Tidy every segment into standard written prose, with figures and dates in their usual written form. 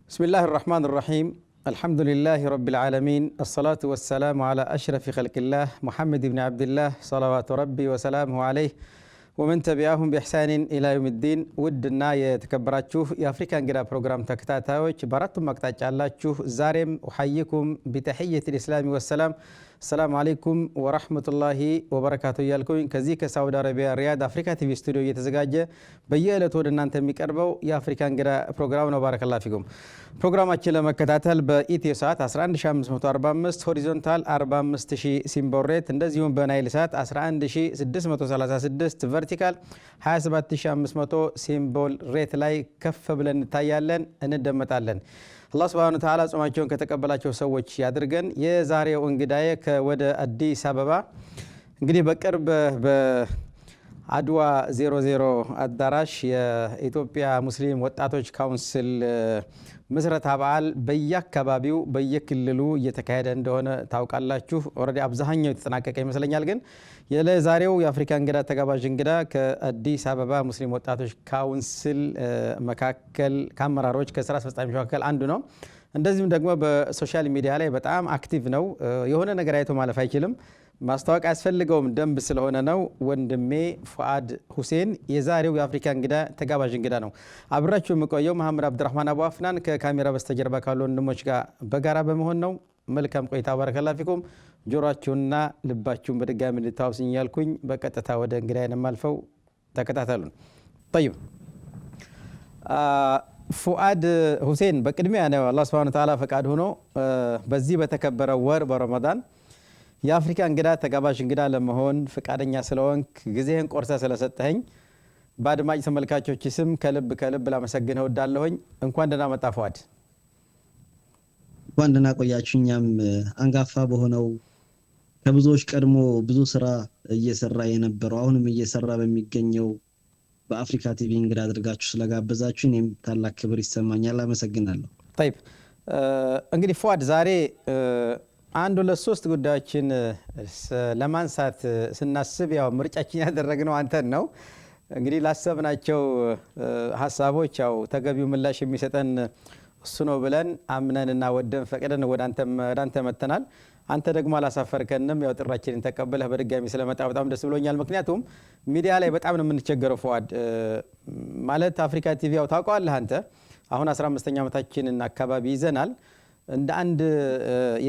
بسم الله الرحمن الرحيم الحمد لله رب العالمين الصلاة والسلام على أشرف خلق الله محمد بن عبد الله صلوات ربي وسلامه عليه ومن تبعهم بإحسان إلى يوم الدين ودنا يتكبراتشوه የአፍሪካ እንግዳ ፕሮግራም ተከታታዮች በአራቱም አቅጣጫ ያላችሁ ዛሬም أحييكم بتحية الإسلام والسلام السلام عليكم ورحمة الله وبركاته ያልኩኝ ከዚህ ከሳውዲ አረቢያ ሪያድ አፍሪካ ቲቪ ስቱዲዮ እየተዘጋጀ በየዕለቱ ወደ እናንተ የሚቀርበው የአፍሪካ እንግዳ ፕሮግራም ነው። ባረከላሁ ፊኩም። ፕሮግራማችን ለመከታተል በኢትዮ ሰዓት 11545 ሆሪዞንታል 45000 ሲምቦል ሬት እንደዚሁም በናይል ሰዓት 11636 ቨርቲካል 27500 ሲምቦል ሬት ላይ ከፍ ብለን እንታያለን፣ እንደመጣለን። አላህ Subhanahu Wa Ta'ala ጾማቸውን ከተቀበላቸው ሰዎች ያድርገን። የዛሬው እንግዳዬ ከወደ አዲስ አበባ እንግዲህ በቅርብ በአድዋ 00 አዳራሽ የኢትዮጵያ ሙስሊም ወጣቶች ካውንስል ምስረታ በዓል በየአካባቢው በየክልሉ እየተካሄደ እንደሆነ ታውቃላችሁ። ኦሬዲ አብዛኛው የተጠናቀቀ ይመስለኛል። ግን የዛሬው የአፍሪካ እንግዳ ተጋባዥ እንግዳ ከአዲስ አበባ ሙስሊም ወጣቶች ካውንስል መካከል ከአመራሮች ከስራ አስፈጻሚዎች መካከል አንዱ ነው። እንደዚሁም ደግሞ በሶሻል ሚዲያ ላይ በጣም አክቲቭ ነው። የሆነ ነገር አይቶ ማለፍ አይችልም። ማስታወቅ ያስፈልገውም ደንብ ስለሆነ ነው። ወንድሜ ፉአድ ሁሴን የዛሬው የአፍሪካ እንግዳ ተጋባዥ እንግዳ ነው። አብራችሁ የምቆየው መሐመድ አብዱራህማን አቡ አፍናን ከካሜራ በስተጀርባ ካሉ ወንድሞች ጋር በጋራ በመሆን ነው። መልካም ቆይታ። ባረከላሁ ፊኩም። ጆሮአችሁንና ልባችሁን በድጋሚ እንድታውሱኝ ያልኩኝ በቀጥታ ወደ እንግዳ የማልፈው ተከታተሉን። طيب ፉአድ ሁሴን በቅድሚያ ነው አላህ Subhanahu Wa Ta'ala ፈቃድ ሆኖ በዚህ በተከበረው ወር በረመዳን የአፍሪካ እንግዳ ተጋባዥ እንግዳ ለመሆን ፈቃደኛ ስለሆንክ ጊዜህን ቆርሰ ስለሰጠኸኝ በአድማጭ ተመልካቾች ስም ከልብ ላመሰግንህ እወዳለሁኝ። እንኳን ደህና መጣ ፉአድ። እንኳን ደህና ቆያችሁ። እኛም አንጋፋ በሆነው ከብዙዎች ቀድሞ ብዙ ስራ እየሰራ የነበረው አሁንም እየሰራ በሚገኘው በአፍሪካ ቲቪ እንግዳ አድርጋችሁ ስለጋበዛችሁ እኔም ታላቅ ክብር ይሰማኛል። አመሰግናለሁ። طيب እንግዲህ ፉአድ ዛሬ አንድ ሁለት ሶስት ጉዳዮችን ለማንሳት ስናስብ ያው ምርጫችን ያደረግነው አንተን ነው። እንግዲህ ላሰብናቸው ሀሳቦች ያው ተገቢው ምላሽ የሚሰጠን እሱ ነው ብለን አምነንና ወደን ፈቅደን ወደ አንተ መተናል። አንተ ደግሞ አላሳፈርከንም። ያው ጥራችንን ተቀበለህ በድጋሚ ስለመጣ በጣም ደስ ብሎኛል። ምክንያቱም ሚዲያ ላይ በጣም ነው የምንቸገረው ፉአድ። ማለት አፍሪካ ቲቪ ያው ታውቀዋለህ አንተ አሁን 15ኛ ዓመታችንን አካባቢ ይዘናል። እንደ አንድ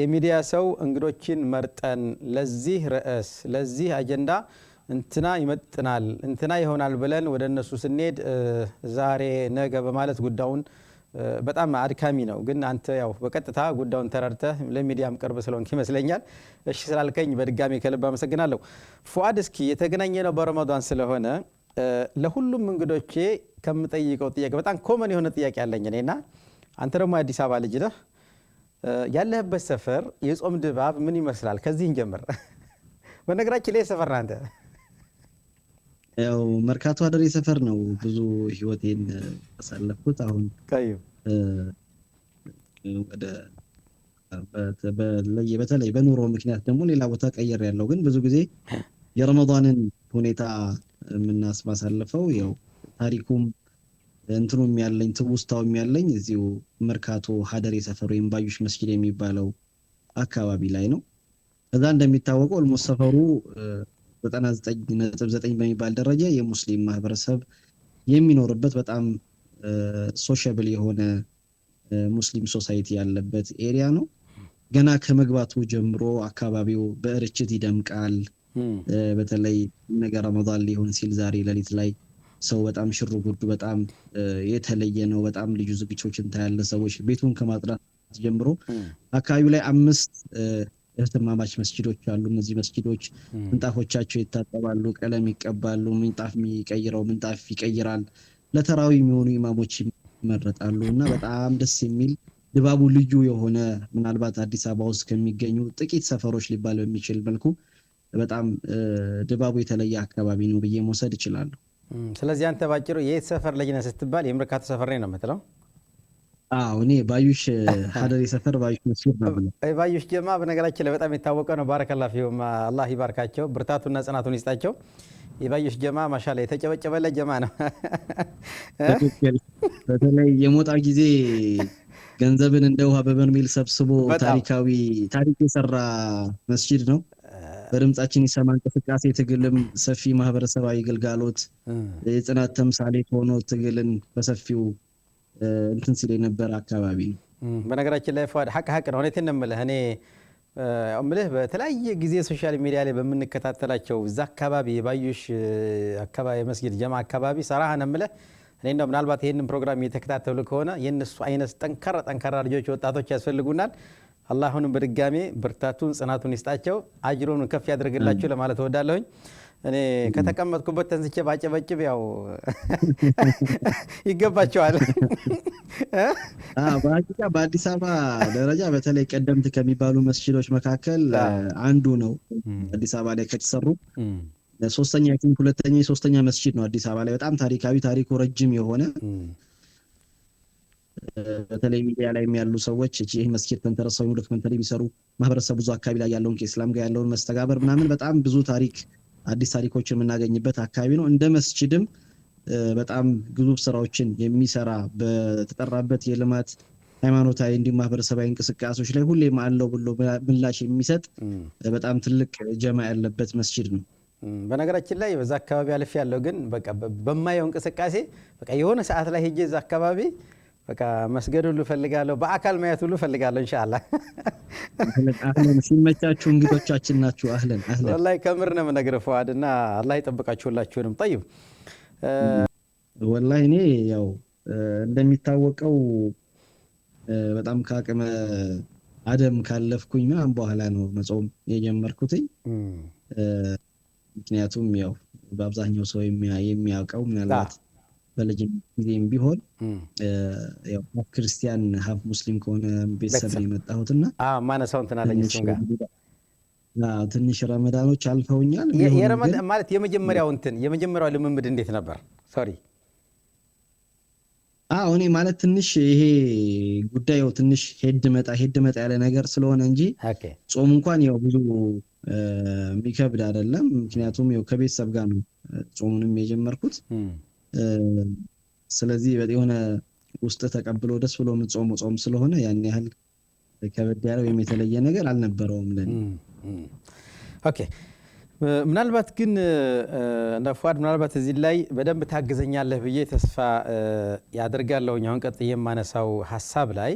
የሚዲያ ሰው እንግዶችን መርጠን ለዚህ ርዕስ ለዚህ አጀንዳ እንትና ይመጥናል እንትና ይሆናል ብለን ወደ እነሱ ስንሄድ ዛሬ ነገ በማለት ጉዳዩን በጣም አድካሚ ነው። ግን አንተ ያው በቀጥታ ጉዳዩን ተረድተህ ለሚዲያም ቅርብ ስለሆንክ ይመስለኛል እሺ ስላልከኝ በድጋሚ ከልብ አመሰግናለሁ። ፉአድ እስኪ የተገናኘነው በረመዳን ስለሆነ ለሁሉም እንግዶቼ ከምጠይቀው ጥያቄ በጣም ኮመን የሆነ ጥያቄ አለኝ እኔና አንተ ደግሞ አዲስ አበባ ልጅ ነህ። ያለህበት ሰፈር የጾም ድባብ ምን ይመስላል? ከዚህ እንጀምር። በነገራችን ላይ ሰፈር አንተ ያው መርካቶ አደሬ ሰፈር ነው ብዙ ህይወቴን ያሳለፍኩት። አሁን ወደ በተለይ በኑሮ ምክንያት ደግሞ ሌላ ቦታ ቀየር ያለው ግን ብዙ ጊዜ የረመዳንን ሁኔታ የምናስባሳልፈው ያው ታሪኩም እንትኑም ያለኝ ትውስታውም ያለኝ እዚሁ መርካቶ ሀደሬ ሰፈር ወይም ባዩሽ መስጊድ የሚባለው አካባቢ ላይ ነው። ከዛ እንደሚታወቀው ኦልሞስት ሰፈሩ 99.9 በሚባል ደረጃ የሙስሊም ማህበረሰብ የሚኖርበት በጣም ሶሻብል የሆነ ሙስሊም ሶሳይቲ ያለበት ኤሪያ ነው። ገና ከመግባቱ ጀምሮ አካባቢው በእርችት ይደምቃል። በተለይ ነገር ረመዳን ሊሆን ሲል ዛሬ ሌሊት ላይ ሰው በጣም ሽሩ ጉዱ በጣም የተለየ ነው። በጣም ልዩ ዝግጅቶችን ታያለ። ሰዎች ቤቱን ከማጥራት ጀምሮ አካባቢው ላይ 5 እህትማማች መስጊዶች አሉ። እነዚህ መስጊዶች ምንጣፎቻቸው ይታጠባሉ፣ ቀለም ይቀባሉ፣ ምንጣፍ ይቀይራል። ለተራዊ የሚሆኑ ኢማሞች ይመረጣሉ እና በጣም ደስ የሚል ድባቡ ልዩ የሆነ ምናልባት አዲስ አበባ ውስጥ ከሚገኙ ጥቂት ሰፈሮች ሊባል በሚችል መልኩ በጣም ድባቡ የተለየ አካባቢ ነው ብዬ መውሰድ እችላለሁ። ስለዚህ አንተ ባጭሩ የት ሰፈር ልጅ ነህ ስትባል የመርካቶ ሰፈር ነው የምትለው? አዎ እኔ ባዩሽ ሀደሬ ሰፈር ባዩሽ መስጊድ ነው። ባዩሽ ጀማ በነገራችን ላይ በጣም የታወቀ ነው። ባረከላሁ ፊሁም አላህ ይባርካቸው ብርታቱና ጽናቱን ይስጣቸው። የባዩሽ ጀማ ማሻአላ የተጨበጨበለ ጀማ ነው። በተለይ የሞጣ ጊዜ ገንዘብን እንደ ውሃ በበርሜል ሰብስቦ ታሪክ የሰራ መስጂድ ነው። በድምጻችን ይሰማ እንቅስቃሴ ትግልም ሰፊ ማህበረሰባዊ ግልጋሎት የጽናት ተምሳሌት ሆኖ ትግልን በሰፊው እንትን ሲል የነበረ አካባቢ ነው። በነገራችን ላይ ፏድ ሐቅ ነው። እውነቴን ነው የምልህ እኔ እምልህ በተለያየ ጊዜ ሶሻል ሚዲያ ላይ በምንከታተላቸው እዛ አካባቢ የባዩሽ አካባቢ መስጊድ ጀማ አካባቢ ሰራህ ነው የምልህ እኔ እንደው ምናልባት ይሄንን ፕሮግራም እየተከታተሉ ከሆነ የነሱ አይነት ጠንካራ ልጆች ወጣቶች ያስፈልጉናል። አላህ አሁንም በድጋሜ ብርታቱን ጽናቱን ይስጣቸው፣ አጅሩን ከፍ ያድርግላችሁ ለማለት እወዳለሁኝ። እኔ ከተቀመጥኩበት ተንስቼ ባጨበጭብ ያው ይገባቸዋል። በሀቂቃ በአዲስ አበባ ደረጃ በተለይ ቀደምት ከሚባሉ መስጂዶች መካከል አንዱ ነው። አዲስ አበባ ላይ ከተሰሩ ሶስተኛ መስጂድ ነው አዲስ አበባ ላይ በጣም ታሪኩ ረጅም የሆነ በተለይ ሚዲያ ላይ ያሉ ሰዎች ይሄ መስጊድ ተንተርሰው ዶክመንተሪ ቢሰሩ ማህበረሰቡ ብዙ አካባቢ ላይ ያለውን ከእስላም ጋር ያለውን መስተጋበር ምናምን በጣም ብዙ አዲስ ታሪኮችን የምናገኝበት አካባቢ ነው። እንደ መስጂድም በጣም ግዙፍ ስራዎችን የሚሰራ በተጠራበት የልማት ሃይማኖታዊ እንዲሁም ማህበረሰባዊ እንቅስቃሴዎች ላይ ሁሌም አለው ብሎ ምላሽ የሚሰጥ በጣም ትልቅ ጀማ ያለበት መስጂድ ነው። በነገራችን ላይ በዛ አካባቢ አልፌ ያለው ግን በቃ በማየው እንቅስቃሴ በቃ የሆነ ሰዓት ላይ ሄጄ እዛ አካባቢ በቃ መስገድ ሁሉ ፈልጋለሁ፣ በአካል ማየት ሁሉ ፈልጋለሁ ኢንሻአላህ። አህለን ሲመቻችሁ እንግዶቻችን ናችሁ። አህለን ወላሂ ከምር ነው የምነግርህ ፉአድ እና አላህ ይጠብቃችሁ ሁላችሁንም። طيب ወላሂ እኔ ያው እንደሚታወቀው በጣም ከአቅመ አደም ካለፍኩኝ ምናምን በኋላ ነው መጾም የጀመርኩትኝ። ምክንያቱም ያው በአብዛኛው ሰው የሚያውቀው ምናልባት በልጅነት ጊዜም ቢሆን ያው ክርስቲያን ሀፍ ሙስሊም ከሆነ ቤተሰብ የመጣሁትና ማነሳው እንትን አለኝ እሱን ጋር ትንሽ ረመዳኖች አልፈውኛል። የረመዳን ማለት የመጀመሪያው ልምምድ እንዴት ነበር? ሶሪ እኔ ማለት ትንሽ ይሄ ጉዳዩ ትንሽ ሄድ መጣ ያለ ነገር ስለሆነ እንጂ ጾም እንኳን ያው ብዙ የሚከብድ አይደለም። ምክንያቱም ያው ከቤተሰብ ጋር ነው ጾሙንም የጀመርኩት። ስለዚህ የሆነ ውስጥ ተቀብሎ ደስ ብሎ የምትጾመው ጾም ስለሆነ ያን ያህል ከበድ ያለ ወይም የተለየ ነገር አልነበረውም ለኔ። ኦኬ ምናልባት ግን እንደ ፉአድ ምናልባት እዚህ ላይ በደንብ ታግዘኛለህ ብዬ ተስፋ ያደርጋለሁ። አሁን ቀጥዬ የማነሳው ሀሳብ ላይ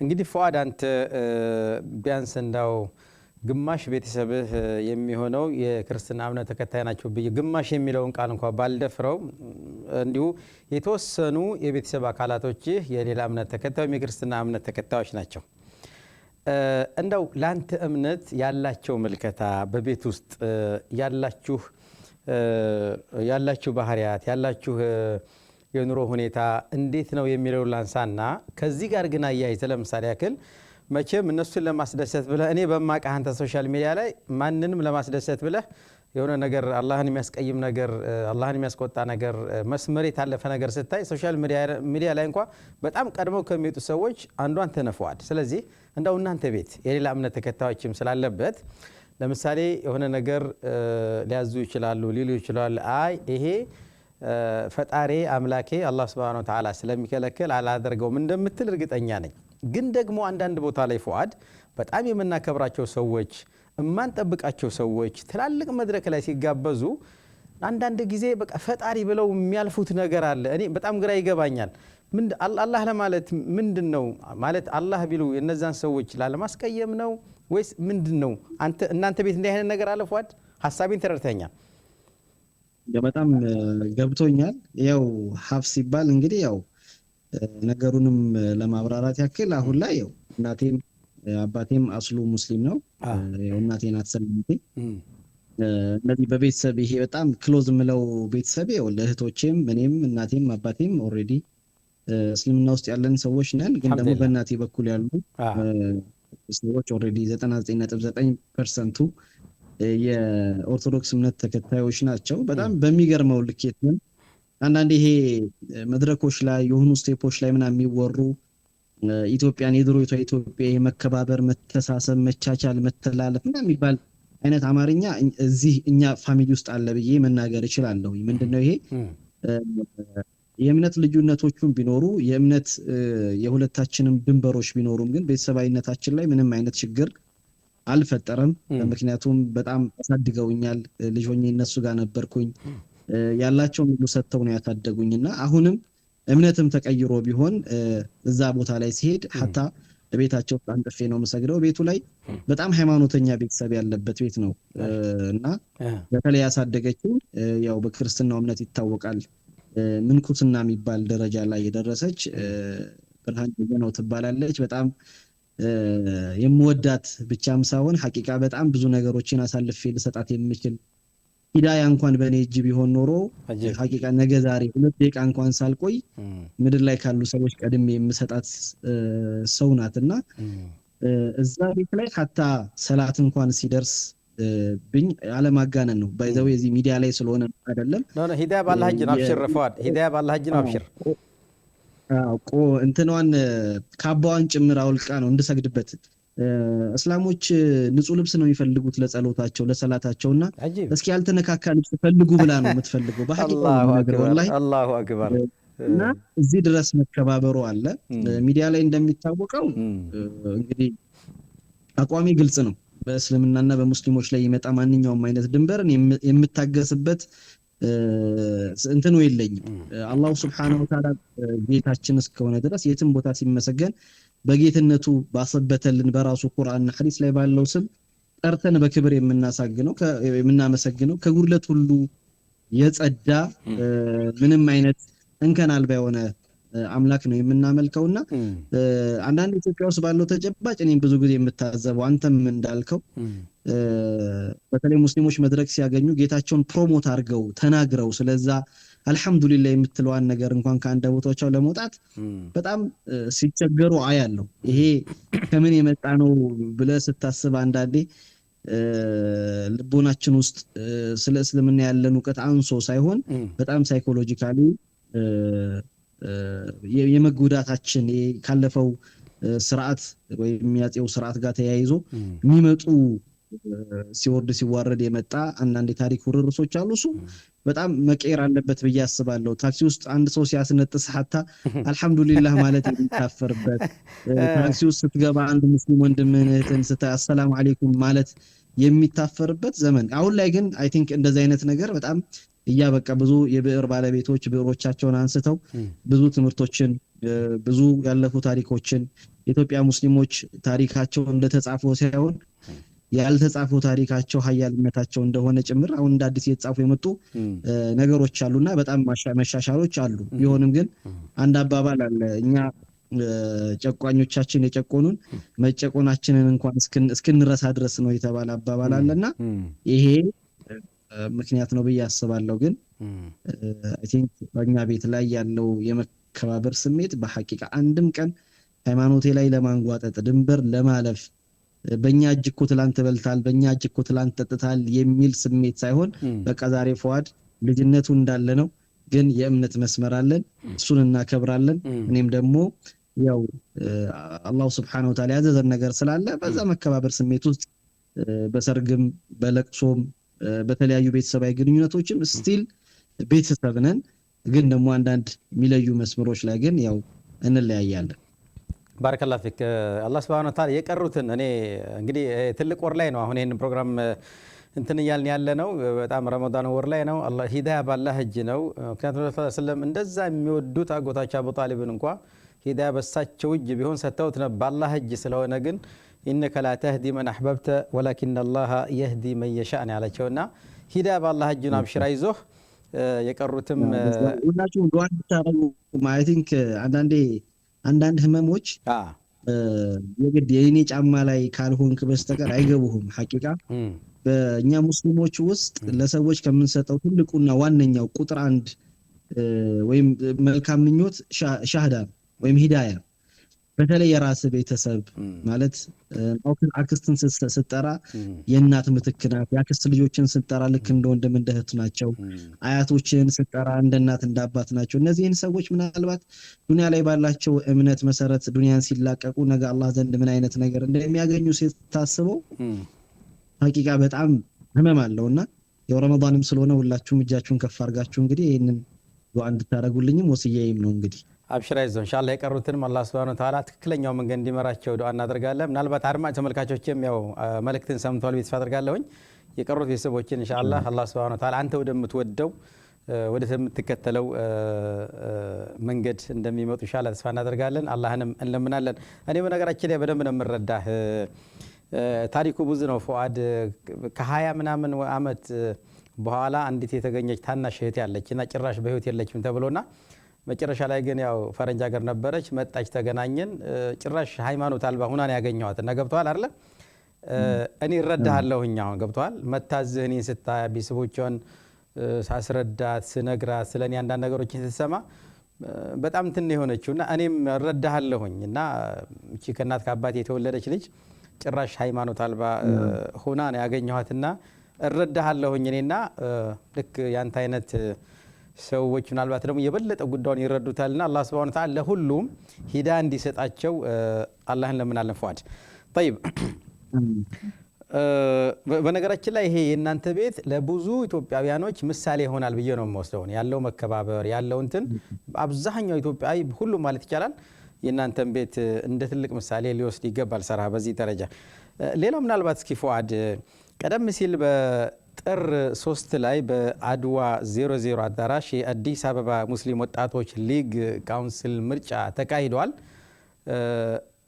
እንግዲህ ፉአድ አንተ ቢያንስ እንዳው ግማሽ ቤተሰብህ የሚሆነው የክርስትና እምነት ተከታይ ናቸው ብዬ ግማሽ የሚለውን ቃል እንኳን ባልደፍረው እንዲሁ የተወሰኑ የቤተሰብ አካላቶችህ የሌላ እምነት ተከታዮች የክርስትና እምነት ተከታዮች ናቸው። እንደው ላንተ እምነት ያላቸው መልከታ በቤት ውስጥ ያላችሁ ባህሪያት ያላችሁ የኑሮ ሁኔታ እንዴት ነው የሚለው ላንሳና ከዚህ ጋር ግን አያይዘ ለምሳሌ ያክል መቼም እነሱን ለማስደሰት ብለህ እኔ በማውቅህ አንተ ሶሻል ሚዲያ ላይ ማንንም ለማስደሰት ብለህ የሆነ ነገር አላህን የሚያስቀይም ነገር አላህን የሚያስቆጣ ነገር መስመር የታለፈ ነገር ስታይ ሶሻል ሚዲያ ላይ እንኳን በጣም ቀድመው ከሚወጡ ሰዎች አንዱ አንተ ነህ ፉአድ። ስለዚህ እንደው እናንተ ቤት የሌላ እምነት ተከታዮችም ስላለበት ለምሳሌ የሆነ ነገር ሊያዙ ይችላሉ ሊሉ ይችላሉ። አይ ይሄ ፈጣሪ አምላኬ አላህ Subhanahu Wa Ta'ala ስለሚከለክል አላደርገውም እንደምትል እርግጠኛ ነኝ። ግን ደግሞ አንዳንድ ቦታ ላይ ፉአድ በጣም የምናከብራቸው ሰዎች እማንጠብቃቸው ሰዎች ትላልቅ መድረክ ላይ ሲጋበዙ አንዳንድ ጊዜ በቃ ፈጣሪ ብለው የሚያልፉት ነገር አለ። እኔ በጣም ግራ ይገባኛል። አላህ ለማለት ምንድነው ማለት አላህ ቢሉ እነዛን ሰዎች ላለማስቀየም ነው ወይስ ምንድነው? እናንተ ቤት እንዲህ አይነት ነገር አለ ፉአድ? ሐሳቤን ተረድተኛል? በጣም ገብቶኛል። ያው ሀፍ ሲባል እንግዲህ ያው ነገሩንም ለማብራራት ያክል አሁን ላይ ያው እናቴም አባቴም አስሉ ሙስሊም ነው። ያው እናቴን አትሰልምቴ እነዚህ በቤተሰብ ይሄ በጣም ክሎዝ ምለው ቤተሰብ ያው ለእህቶቼም እኔም እናቴም አባቴም ኦሬዲ እስልምና ውስጥ ያለን ሰዎች ነን። ግን ደግሞ በእናቴ በኩል ያሉ ሰዎች ኦሬዲ 99.9% የኦርቶዶክስ እምነት ተከታዮች ናቸው። በጣም በሚገርመው ልኬት ነው አንዳንዴ ይሄ መድረኮች ላይ የሆኑ ስቴፖች ላይ ምናምን የሚወሩ ኢትዮጵያን የድሮይቷ ኢትዮጵያ የመከባበር መተሳሰብ መቻቻል መተላለፍ ምናምን የሚባል አይነት አማርኛ እዚህ እኛ ፋሚሊ ውስጥ አለ ብዬ መናገር እችላለሁ። ምንድነው ይሄ የእምነት ልዩነቶቹም ቢኖሩ የእምነት የሁለታችንም ድንበሮች ቢኖሩም ግን ቤተሰባዊነታችን ላይ ምንም አይነት ችግር አልፈጠረም። ምክንያቱም በጣም አሳድገውኛል። ልጅ ሆኜ እነሱ ጋር ነበርኩኝ። ያላቸውን ሁሉ ሰጥተው ነው ያሳደጉኝና አሁንም እምነትም ተቀይሮ ቢሆን እዛ ቦታ ላይ ሲሄድ ሐታ ቤታቸው አንጥፌ ነው የምሰግደው። ቤቱ ላይ በጣም ሃይማኖተኛ ቤተሰብ ያለበት ቤት ነው እና በተለይ ያሳደገችው ያው በክርስትናው እምነት ይታወቃል። ምንኩስና የሚባል ደረጃ ላይ የደረሰች ብርሃን ነው ትባላለች። በጣም የምወዳት ብቻም ሳይሆን ሐቂቃ በጣም ብዙ ነገሮችን አሳልፌ ልሰጣት የምችል ሂዳያ እንኳን በእኔ እጅ ቢሆን ኖሮ ሐቂቃ ነገ ዛሬ 2 ደቂቃ እንኳን ሳልቆይ ምድር ላይ ካሉ ሰዎች ቀድሜ የምሰጣት ሰው ናትና እዛ ቤት ላይ ሐታ ሰላት እንኳን ሲደርስ ብኝ አለማጋነን ነው ባይዘው የዚህ ሚዲያ ላይ ስለሆነ አይደለም። ሂዳያ ባላህ እጅ ነው። አብሽር ፏድ ሂዳያ ባላህ እጅ ነው። አብሽር እንትኗን ካባዋን ጭምር አውልቃ ነው እንድሰግድበት። እስላሞች ንጹህ ልብስ ነው የሚፈልጉት ለጸሎታቸው ለሰላታቸውና እስኪ ያልተነካካ ልብስ ፈልጉ ብላ ነው የምትፈልገው። አላሁ አክበር። እና እዚህ ድረስ መከባበሩ አለ። ሚዲያ ላይ እንደሚታወቀው እንግዲህ አቋሚ ግልጽ ነው። በእስልምናና በሙስሊሞች ላይ ይመጣ ማንኛውም አይነት ድንበርን የምታገስበት እንትኑ የለኝም። አላሁ ሱብሓነሁ ወተዓላ ጌታችን እስከሆነ ድረስ የትም ቦታ ሲመሰገን በጌትነቱ ባሰበተልን በራሱ ቁርአንና ሐዲስ ላይ ባለው ስም ጠርተን በክብር የምናመሰግነው ከጉድለት ሁሉ የጸዳ ምንም አይነት እንከን አልባ የሆነ አምላክ ነው የምናመልከውና አንዳንድ ኢትዮጵያ ውስጥ ባለው ተጨባጭ እኔም ብዙ ጊዜ የምታዘበው አንተም እንዳልከው በተለይ ሙስሊሞች መድረክ ሲያገኙ ጌታቸውን ፕሮሞት አድርገው ተናግረው ስለዛ አልহামዱሊላህ የምትለዋን ነገር እንኳን ከአንደበታቸው ለመውጣት በጣም ሲቸገሩ አያለው። ይሄ ከምን የመጣ ነው ብለህ ስታስብ አንዳንዴ ልቦናችን ውስጥ ስለ እስልምና ያለን ዕውቀት አንሶ ሳይሆን በጣም ሳይኮሎጂካሊ የመጉዳታችን ካለፈው ስርዓት ወይም ያጼው ስርዓት ጋር ተያይዞ የሚመጡ ሲወርድ ሲዋረድ የመጣ አንዳንድ የታሪክ ውርርሶች አሉ። እሱ በጣም መቀየር አለበት ብዬ አስባለሁ። ታክሲ ውስጥ አንድ ሰው ሲያስነጥስ ሐታ አልহামዱሊላህ ማለት የሚታፈርበት፣ ታክሲ ውስጥ ስትገባ አንድ ሙስሊም ወንድምህን እህትን ስታይ አሰላሙ አለይኩም ማለት የሚታፈርበት ዘመን። አሁን ላይ ግን አይ ቲንክ እንደዚህ አይነት ነገር በጣም እያበቃ ብዙ የብዕር ባለቤቶች ብዕሮቻቸውን አንስተው ብዙ ትምህርቶችን ብዙ ያለፉ ታሪኮችን የኢትዮጵያ ሙስሊሞች ታሪካቸው እንደተጻፈው ሳይሆን ያልተጻፈው ታሪካቸው ሀያልነታቸው እንደሆነ ጭምር አሁን እንደ አዲስ የተጻፉ የመጡ ነገሮች አሉና በጣም መሻሻሎች አሉ። ቢሆንም ግን አንድ አባባል አለ፣ እኛ ጨቋኞቻችን የጨቆኑን መጨቆናችንን እንኳን እስክንረሳ ድረስ ነው የተባለ አባባል አለና ይሄ ምክንያት ነው ብዬ አስባለሁ። ግን አይ ቲንክ በእኛ ቤት ላይ ያለው የመከባበር ስሜት በሐቂቃ አንድም ቀን ሃይማኖቴ ላይ ለማንጓጠጥ ድንበር ለማለፍ በእኛ እጅ እኮ ትላንት በልታል በእኛ እጅ እኮ ትላንት ጠጥታል የሚል ስሜት ሳይሆን በቃ ዛሬ ፏድ ልጅነቱ እንዳለ ነው፣ ግን የእምነት መስመር አለን፣ እሱን እናከብራለን። እኔም ደግሞ ያው አላሁ ሱብሓነሁ ወተዓላ ያዘዘን ነገር ስላለ በዛ መከባበር ስሜት ውስጥ በሰርግም በለቅሶም በተለያዩ ቤተሰባዊ ግንኙነቶችም ስቲል ቤተሰብ ነን። ግን ደግሞ አንዳንድ የሚለዩ መስመሮች ላይ ግን ያው እንለያያለን። ባረከላሁ ፊክ። አላህ ሱብሓነሁ ወተዓላ የቀሩትን እኔ እንግዲህ ትልቅ ወር ላይ ነው አሁን ይሄን ፕሮግራም እንትን እያልን ያለ ነው። በጣም ረመዳን ወር ላይ ነው። አላህ ሂዳያ ባላህ እጅ ነው። ምክንያቱም ረሱል ሰለላሁ እንደዛ የሚወዱት አጎታቸው አቡ ጣሊብን እንኳን ሂዳያ በሳቸው እጅ ቢሆን ሰጥተውት ነበር። ባላህ እጅ ስለሆነ ግን ኢነከ ላ ተህዲ መን አሕበብተ ወላኪነ አላህ የህዲ መን የሻእ ያላቸውና ሂዳያ ባላህ እጅ ነው። አብሽር አይዞህ። የቀሩትም ሁላችሁም ዱዓ እንድታደርጉ አይ ቲንክ አንዳንድ ህመሞች የግድ የኔ ጫማ ላይ ካልሆንክ በስተቀር አይገቡህም። ሐቂቃ በእኛ ሙስሊሞች ውስጥ ለሰዎች ከምንሰጠው ትልቁና ዋነኛው ቁጥር 1 ወይም መልካም ምኞት ሻህዳ ወይም ሂዳያ። በተለይ የራስ ቤተሰብ ማለት አክስትን ስትጠራ የእናት ምትክ ናት። የአክስት ልጆችን ስትጠራ ልክ እንደ ወንድም እንደ እህት ናቸው። አያቶችን ስትጠራ እንደ እናት እንደ አባት ናቸው። እነዚህን ሰዎች ምናልባት ዱንያ ላይ ባላቸው እምነት መሰረት ዱንያን ሲላቀቁ ነገ አላህ ዘንድ ምን አይነት ነገር እንደሚያገኙ ሲታስበው ሐቂቃ በጣም ህመም አለውና የረመዳንም ስለሆነ ሁላችሁም እጃችሁን ከፍ አድርጋችሁ እንግዲህ ይሄንን ዱዓ እንድታደርጉልኝም ወስያዬም ነው። እንግዲህ አብሽራ ይዞ ኢንሻአላህ የቀሩትንም አላህ Subhanahu Wa Ta'ala ትክክለኛው መንገድ እንዲመራቸው ዱዓ እናደርጋለን። ምናልባት አድማጭ ተመልካቾችም ያው መልእክትን ሰምተዋል ተስፋ አደርጋለሁኝ። የቀሩት ቤተሰቦችን ኢንሻአላህ አላህ Subhanahu Wa Ta'ala አንተ ወደምትወደው ወደ ተምትከተለው መንገድ እንደሚመጡ ኢንሻአላህ ተስፋ እናደርጋለን። አላህንም እንለምናለን። እኔ በነገራችን ላይ በደንብ ነው የምረዳህ። ታሪኩ ብዙ ነው ፉአድ። ከ20 ምናምን አመት በኋላ አንዲት የተገኘች ታናሽ እህት ያለችና ጭራሽ በህይወት የለችም ተብሎና መጨረሻ ላይ ግን ያው ፈረንጅ ሀገር ነበረች፣ መጣች፣ ተገናኘን። ጭራሽ ሃይማኖት አልባ ሁና ነው ያገኘኋት እና ገብቷል አይደል? እኔ እረዳሃለሁኝ። አሁን ገብቷል። መታዝህ እኔን ስታይ ቤተሰቦቿን ሳስረዳት ስነግራት ስለኔ አንዳንድ ነገሮችን ስትሰማ በጣም እንትን የሆነችውና እኔም እረዳሃለሁኝ። እና እቺ ከእናት ከአባቴ የተወለደች ልጅ ጭራሽ ሃይማኖት አልባ ሆና ነው ያገኘኋትና እረዳሃለሁኝ። እኔና ልክ ያንተ አይነት ሰዎች ምናልባት ደግሞ የበለጠ ጉዳዩን ይረዱታልና አላህ Subhanahu Wa Ta'ala ለሁሉም ሂዳ እንዲሰጣቸው አላህን ለምናለን። ፉአድ طيب በነገራችን ላይ ይሄ የእናንተ ቤት ለብዙ ኢትዮጵያውያኖች ምሳሌ ይሆናል ብዬ ነው የምወስደው። ያለው መከባበር ያለው እንትን አብዛኛው ኢትዮጵያዊ ሁሉም ማለት ይቻላል የእናንተን ቤት እንደ ትልቅ ምሳሌ ሊወስድ ይገባል። ሰራ በዚህ ደረጃ ሌላው ምናልባት እስኪ ፉአድ ቀደም ሲል በጥር 3 ላይ በአድዋ 00 አዳራሽ የአዲስ አበባ ሙስሊም ወጣቶች ሊግ ካውንስል ምርጫ ተካሂዷል።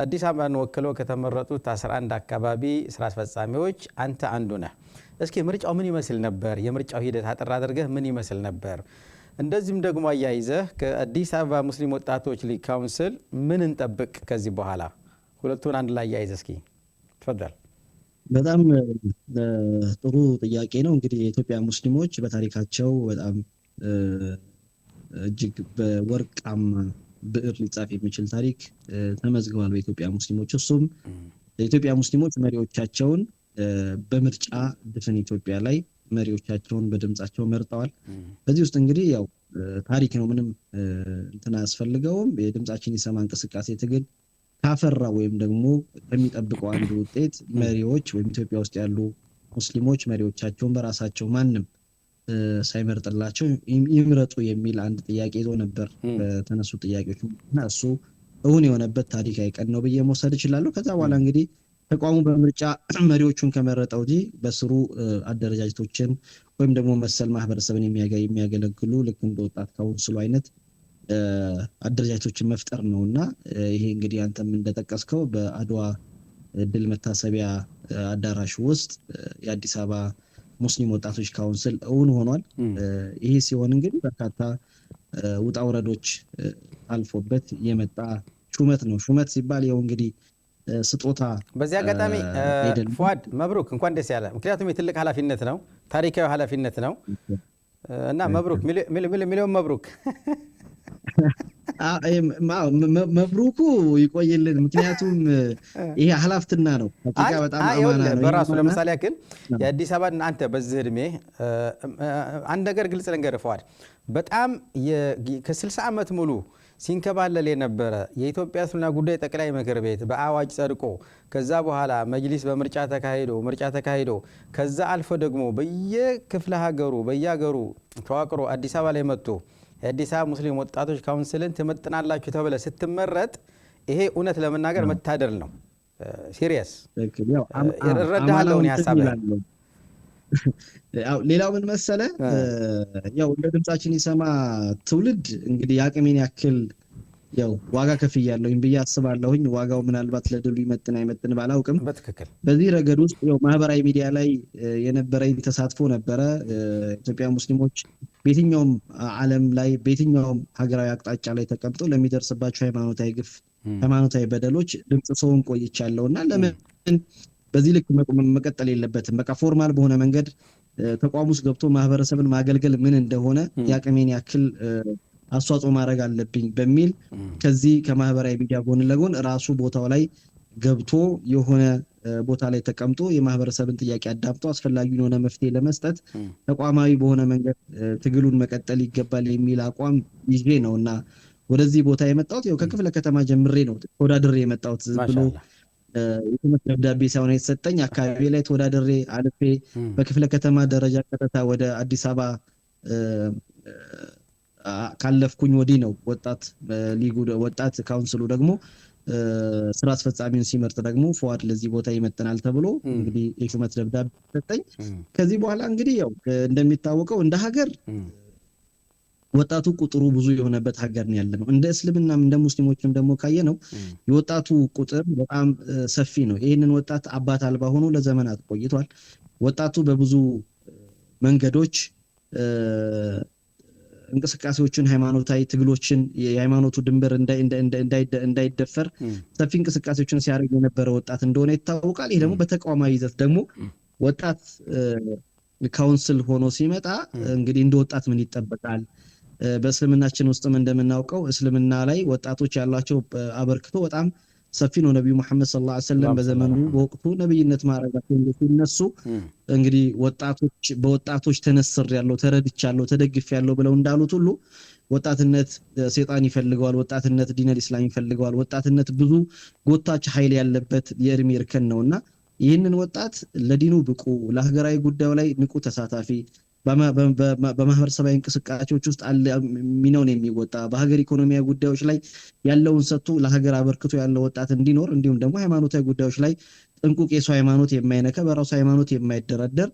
አዲስ አበባን ወክለው ከተመረጡት 11 አካባቢ ስራ አስፈጻሚዎች አንተ አንዱ ነህ። እስኪ ምርጫው ምን ይመስል ነበር? የምርጫው ሂደት አጥራ አድርገህ ምን ይመስል ነበር? እንደዚህም ደግሞ አያይዘህ ከአዲስ አበባ ሙስሊም ወጣቶች ሊግ ካውንስል ምን እንጠብቅ ከዚህ በኋላ? ሁለቱን አንድ ላይ አያይዘህ እስኪ ተፈضل። በጣም ጥሩ ጥያቄ ነው። እንግዲህ የኢትዮጵያ ሙስሊሞች በታሪካቸው በጣም እጅግ በወርቃማ ብዕር ሊጻፍ የሚችል ታሪክ ተመዝግቧል በኢትዮጵያ ሙስሊሞች። እሱም የኢትዮጵያ ሙስሊሞች መሪዎቻቸውን በምርጫ ድፍን ኢትዮጵያ ላይ መሪዎቻቸውን በድምጻቸው መርጠዋል። በዚህ ውስጥ እንግዲህ ያው ታሪክ ነው፣ ምንም እንትን አያስፈልገውም። የድምጻችን ይሰማ እንቅስቃሴ ትግል ካፈራ ወይም ደግሞ ከሚጠብቀው አንዱ ውጤት መሪዎች ወይም ኢትዮጵያ ውስጥ ያሉ ሙስሊሞች መሪዎቻቸውን በራሳቸው ማንም ሳይመርጥላቸው ይምረጡ የሚል አንድ ጥያቄ ይዞ ነበር በተነሱ ጥያቄዎች እና እሱ እውን የሆነበት ታሪካዊ ቀን ነው ብዬ መውሰድ እችላለሁ። ከዛ በኋላ እንግዲህ ተቋሙ በምርጫ መሪዎቹን ከመረጠው ጂ በስሩ አደረጃጀቶችን ወይም ደግሞ መሰል ማህበረሰብን የሚያገለግሉ ልክ እንደ ወጣት ካውንስሉ አይነት አደረጃጀቶችን መፍጠር ነውና ይሄ እንግዲህ አንተም እንደጠቀስከው በአድዋ ድል መታሰቢያ አዳራሽ ውስጥ የአዲስ አበባ ሙስሊም ወጣቶች ካውንስል እውን ሆኗል። ይሄ ሲሆን እንግዲህ በርካታ ውጣ ውረዶች አልፎበት የመጣ ሹመት ነው። ሹመት ሲባል ያው እንግዲህ ስጦታ። በዚህ አጋጣሚ ፉአድ መብሩክ፣ እንኳን ደስ ያለ። ምክንያቱም የትልቅ ኃላፊነት ነው፣ ታሪካዊ ኃላፊነት ነው እና መብሩክ ሚሊዮን መብሩክ። መብሩኩ ይቆይልን። ምክንያቱም ይሄ ኃላፊነትና ነው። ሀቂቃ በጣም አማና ነው በራሱ። ለምሳሌ ያክል የአዲስ አበባ አንተ በዚህ እድሜ አንድ ነገር ግልጽ ነገር ፉአድ፣ በጣም ከ60 ዓመት ሙሉ ሲንከባለል የነበረ የኢትዮጵያ እስልምና ጉዳይ ጠቅላይ ምክር ቤት በአዋጅ ጸድቆ ከዛ በኋላ መጅሊስ በምርጫ ተካሂዶ ከዛ አልፎ ደግሞ በየክፍለ ሀገሩ በየሀገሩ ተዋቅሮ አዲስ አበባ ላይ መጥቶ የአዲስ አበባ ሙስሊም ወጣቶች ካውንስልን ትመጥናላችሁ ተብለ ስትመረጥ ይሄ እውነት ለመናገር መታደል ነው። ሲሪየስ እረዳሃለሁ ሀሳብ። ሌላው ምን መሰለ፣ ያው እንደ ድምጻችን ይሰማ ትውልድ እንግዲህ የአቅሜን ያክል ያው ዋጋ ከፍያለሁኝ ብዬ አስባለሁኝ። ዋጋው ምናልባት ለድሉ ይመጥን አይመጥን ባላውቅም በትክክል በዚህ ረገድ ውስጥ ያው ማህበራዊ ሚዲያ ላይ የነበረኝ ተሳትፎ ነበረ። ኢትዮጵያ ሙስሊሞች በየትኛውም ዓለም ላይ በየትኛውም ሀገራዊ አቅጣጫ ላይ ተቀምጠው ለሚደርስባቸው ሃይማኖታዊ ግፍ፣ ሃይማኖታዊ በደሎች ድምጽ ሰውን ቆይቻለሁና ለምን በዚህ ልክ መቀጠል የለበትም። በቃ ፎርማል በሆነ መንገድ ተቋም ውስጥ ገብቶ ማህበረሰብን ማገልገል ምን እንደሆነ የአቅሜን ያክል አስተዋጽኦ ማድረግ አለብኝ በሚል ከዚህ ከማህበራዊ ሚዲያ ጎን ለጎን ራሱ ቦታው ላይ ገብቶ የሆነ ቦታ ላይ ተቀምጦ የማህበረሰብን ጥያቄ አዳምጦ አስፈላጊውን የሆነ መፍትሄ ለመስጠት ተቋማዊ በሆነ መንገድ ትግሉን መቀጠል ይገባል የሚል አቋም ይዤ ነው እና ወደዚህ ቦታ የመጣሁት። ያው ከክፍለ ከተማ ጀምሬ ነው ተወዳድሬ የመጣሁት። ብሎ የትምህርት ደብዳቤ ሳይሆን የተሰጠኝ አካባቢ ላይ ተወዳድሬ አልፌ በክፍለ ከተማ ደረጃ ቀጥታ ወደ አዲስ አበባ ካለፍኩኝ ወዲህ ነው ወጣት ሊጉ ወጣት ካውንስሉ ደግሞ ስራ አስፈጻሚውን ሲመርጥ ደግሞ ፉአድ ለዚህ ቦታ ይመጥናል ተብሎ እንግዲህ የሹመት ደብዳቤ ተሰጠኝ። ከዚህ በኋላ እንግዲህ ያው እንደሚታወቀው እንደ ሀገር ወጣቱ ቁጥሩ ብዙ የሆነበት ሀገር ነው ያለነው። እንደ እስልምናም እንደ ሙስሊሞችም ደግሞ ካየነው የወጣቱ ቁጥር በጣም ሰፊ ነው። ይህንን ወጣት አባት አልባ ሆኖ ለዘመናት ቆይቷል። ወጣቱ በብዙ መንገዶች እንቅስቃሴዎችን ሃይማኖታዊ ትግሎችን የሃይማኖቱ ድንበር እንዳይደፈር ሰፊ እንቅስቃሴዎችን ሲያደርግ የነበረ ወጣት እንደሆነ ይታወቃል። ይሄ ደግሞ በተቋማዊ ይዘት ደግሞ ወጣት ካውንስል ሆኖ ሲመጣ እንግዲህ እንደ ወጣት ምን ይጠበቃል? በእስልምናችን ውስጥም እንደምናውቀው እስልምና ላይ ወጣቶች ያላቸው አበርክቶ በጣም ሰፊ ነው። ነብዩ መሐመድ ሰለላሁ ዐለይሂ ወሰለም በዘመኑ በወቅቱ ነብይነት ማዕረጋቸው ሲነሱ እንግዲህ በወጣቶች ተነስሬያለሁ፣ ተረድቻለሁ፣ ተደግፌያለሁ ብለው እንዳሉት ሁሉ ወጣትነት ሰይጣን ይፈልገዋል፣ ወጣትነት ዲነል ኢስላም ይፈልገዋል። ወጣትነት ብዙ ጎታች ኃይል ያለበት የእድሜ እርከን ነውና ይህንን ወጣት ለዲኑ ብቁ፣ ለሀገራዊ ጉዳዩ ላይ ንቁ ተሳታፊ፣ በማህበረሰባዊ እንቅስቃሴዎች ውስጥ ሚናውን የሚወጣ በሀገር ኢኮኖሚያዊ ጉዳዮች ላይ ያለውን ሰጥቶ ለሀገር አበርክቶ ያለው ወጣት እንዲኖር እንዲሁም ደግሞ ሃይማኖታዊ ጉዳዮች ላይ ጥንቁቅ የሰው ሃይማኖት የማይነካ በራሱ ሃይማኖት የማይደራደር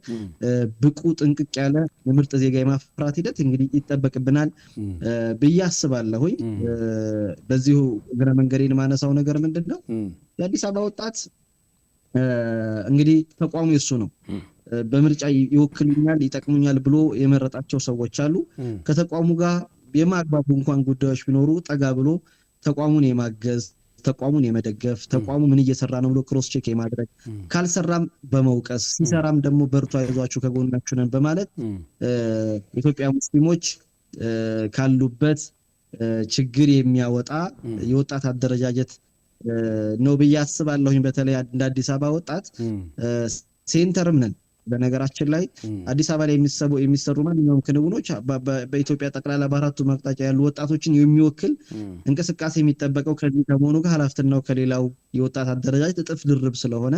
ብቁ ጥንቅቅ ያለ ምርጥ ዜጋ የማፍራት ሂደት እንግዲህ ይጠበቅብናል ብዬ አስባለሁኝ። በዚሁ እግረ መንገዴን ማነሳው ነገር ምንድነው የአዲስ አበባ ወጣት እንግዲህ ተቋሙ የሱ ነው። በምርጫ ይወክሉኛል ይጠቅሙኛል ብሎ የመረጣቸው ሰዎች አሉ። ከተቋሙ ጋር የማግባቡ እንኳን ጉዳዮች ቢኖሩ ጠጋ ብሎ ተቋሙን የማገዝ ተቋሙን የመደገፍ ተቋሙ ምን እየሰራ ነው ብሎ ክሮስ ቼክ የማድረግ ካልሰራም በመውቀስ ሲሰራም ደግሞ በርቱ አይዟችሁ ከጎናችሁ ነን በማለት ኢትዮጵያ ሙስሊሞች ካሉበት ችግር የሚያወጣ የወጣት አደረጃጀት ነው ብዬ አስባለሁኝ። በተለይ እንደ አዲስ አበባ ወጣት ሴንተርም ነን። በነገራችን ላይ አዲስ አበባ ላይ የሚሰሩ ማንኛውም ክንውኖች በኢትዮጵያ ጠቅላላ በአራቱ አቅጣጫ ያሉ ወጣቶችን የሚወክል እንቅስቃሴ የሚጠበቀው ከዚህ ከመሆኑ ጋር ኃላፊነቱ ከሌላው የወጣት አደረጃጀት እጥፍ ድርብ ስለሆነ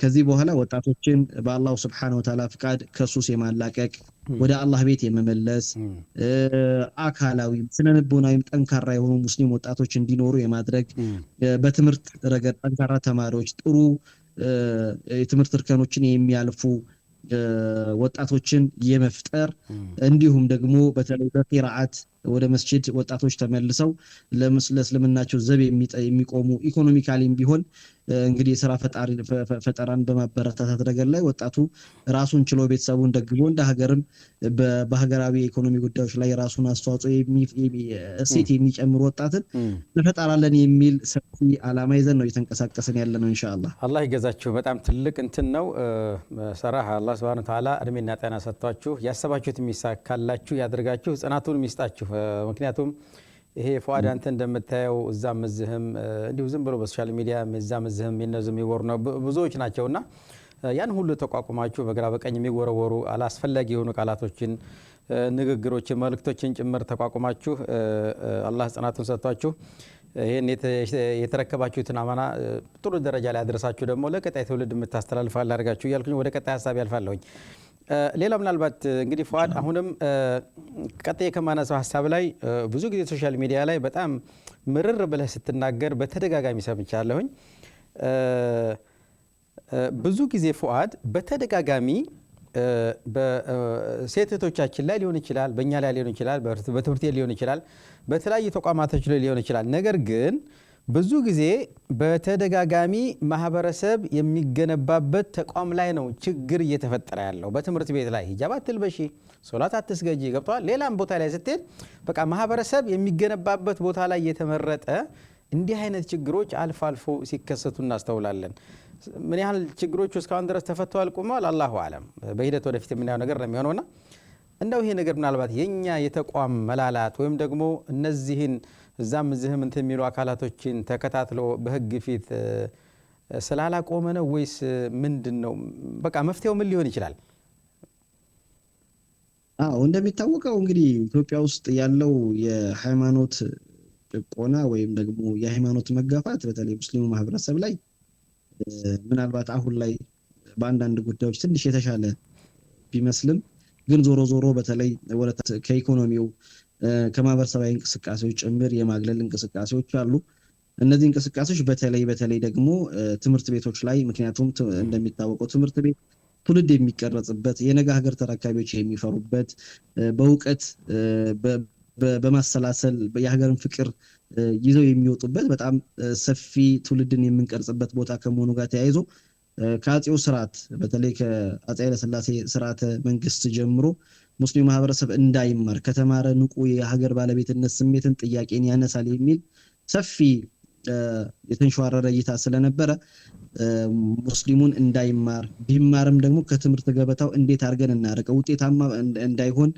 ከዚህ በኋላ ወጣቶችን በአላሁ ሱብሓነሁ ወተዓላ ፍቃድ ከሱስ የማላቀቅ ወደ አላህ ቤት የመመለስ አካላዊ ስነልቦናዊም ጠንካራ የሆኑ ሙስሊም ወጣቶች እንዲኖሩ የማድረግ በትምህርት ረገድ ጠንካራ ተማሪዎች ጥሩ የትምህርት እርከኖችን የሚያልፉ ወጣቶችን የመፍጠር እንዲሁም ደግሞ በተለይ በቂራአት ወደ መስጂድ ወጣቶች ተመልሰው ለእስልምናቸው ዘብ የሚቆሙ ኢኮኖሚካሊም ቢሆን እንግዲህ የሥራ ፈጠራን በማበረታታት ረገድ ላይ ወጣቱ ራሱን ችሎ ቤተሰቡን ደግፎ እንደ ሀገርም በሀገራዊ ኢኮኖሚ ጉዳዮች ላይ ራሱን አስተዋጽኦ እሴት የሚጨምር ወጣትን እንፈጥራለን የሚል ሰፊ ዓላማ ይዘን ነው እየተንቀሳቀስን ያለ ነው። ኢንሻአላህ አላህ ይገዛችሁ። በጣም ትልቅ እንትን ነው። ሰራህ አላህ Subhanahu Wa Ta'ala እድሜና ጤና ሰጥቷችሁ ያሰባችሁት የሚሳካላችሁ ያድርጋችሁ፣ ጽናቱን ይስጣችሁ። ምክንያቱም ይሄ ፉአድ አንተ እንደምታየው እዛም እዚህም እንዲሁ ዝም ብሎ በሶሻል ሚዲያ እዛም እዚህም የነዙም ይወርና ብዙዎች ናቸውና ያን ሁሉ ተቋቁማችሁ በግራ በቀኝ የሚወረወሩ አላስፈላጊ የሆኑ ቃላቶችን ንግግሮችን መልእክቶችን ጭምር ተቋቁማችሁ አላህ ጽናቱን ሰጥቷችሁ ይሄን የተረከባችሁትን አማና ጥሩ ደረጃ ላይ አድርሳችሁ ደግሞ ለቀጣይ ትውልድ የምታስተላልፋላ አድርጋችሁ እያልኩኝ ወደ ቀጣይ ሐሳብ ያልፋለሁኝ። ሌላ ምናልባት እንግዲህ ፉአድ አሁንም ቀጣይ ከማነሳው ሐሳብ ላይ ብዙ ጊዜ ሶሻል ሚዲያ ላይ በጣም ምርር ብለህ ስትናገር በተደጋጋሚ ሰምቻለሁኝ። ብዙ ጊዜ ፉአድ በተደጋጋሚ በሴቶቻችን ላይ ሊሆን ይችላል፣ በእኛ ላይ ሊሆን ይችላል፣ በትምህርት ሊሆን ይችላል፣ በተለያዩ ተቋማቶች ላይ ሊሆን ይችላል። ነገር ግን ብዙ ጊዜ በተደጋጋሚ ማህበረሰብ የሚገነባበት ተቋም ላይ ነው ችግር እየተፈጠረ ያለው። በትምህርት ቤት ላይ ሂጃብ አትልበሺ፣ ሶላት አትስገጂ፣ ገብቷል። ሌላም ቦታ ላይ ስትሄድ በቃ ማህበረሰብ የሚገነባበት ቦታ ላይ የተመረጠ እንዲህ አይነት ችግሮች አልፎ አልፎ ሲከሰቱ እናስተውላለን። ምን ያህል ችግሮች እስካሁን ድረስ ተፈተዋል ቆመዋል አላሁ አለም። በሂደት ወደፊት የምናየው ነገር ነው የሚሆነውና እንደው ይሄ ነገር ምናልባት የኛ የተቋም መላላት ወይም ደግሞ እነዚህን እዛም እዚህም እንትን የሚሉ አካላቶችን ተከታትሎ በህግ ፊት ስላላቆመ ነው ወይስ ምንድነው? በቃ መፍትሄው ምን ሊሆን ይችላል? እንደሚታወቀው እንግዲህ ኢትዮጵያ ውስጥ ያለው የሃይማኖት ጭቆና ወይም ደግሞ የሃይማኖት መጋፋት በተለይ ሙስሊሙ ማህበረሰብ ላይ ምናልባት አሁን ላይ በአንዳንድ ጉዳዮች ትንሽ የተሻለ ቢመስልም ግን ዞሮ ዞሮ በተለይ ከኢኮኖሚው ከማህበረሰባዊ እንቅስቃሴዎች ጭምር የማግለል እንቅስቃሴዎች አሉ። እነዚህ እንቅስቃሴዎች በተለይ ደግሞ ትምህርት ቤቶች ላይ ምክንያቱም እንደሚታወቀው ትምህርት ቤት ትውልድ የሚቀረጽበት የነገ ሀገር ተረካቢዎች የሚፈሩበት በእውቀት በማሰላሰል የሀገርን ፍቅር ይዘው የሚወጡበት በጣም ሰፊ ትውልድን የምንቀርጽበት ቦታ ከመሆኑ ጋር ተያይዞ ከአጼው ስርዓት በተለይ ከአጼ ኃይለ ሥላሴ ስርዓተ መንግስት ጀምሮ ሙስሊም ማህበረሰብ እንዳይማር ከተማረ ንቁ የሀገር ባለቤትነት ስሜትን ጥያቄን ያነሳል የሚል ሰፊ የተንሸዋረረ እይታ ስለነበረ ሙስሊሙን እንዳይማር ቢማርም ደግሞ ከትምህርት ገበታው እንዴት አድርገን እናርቀው ውጤታማ እንዳይሆን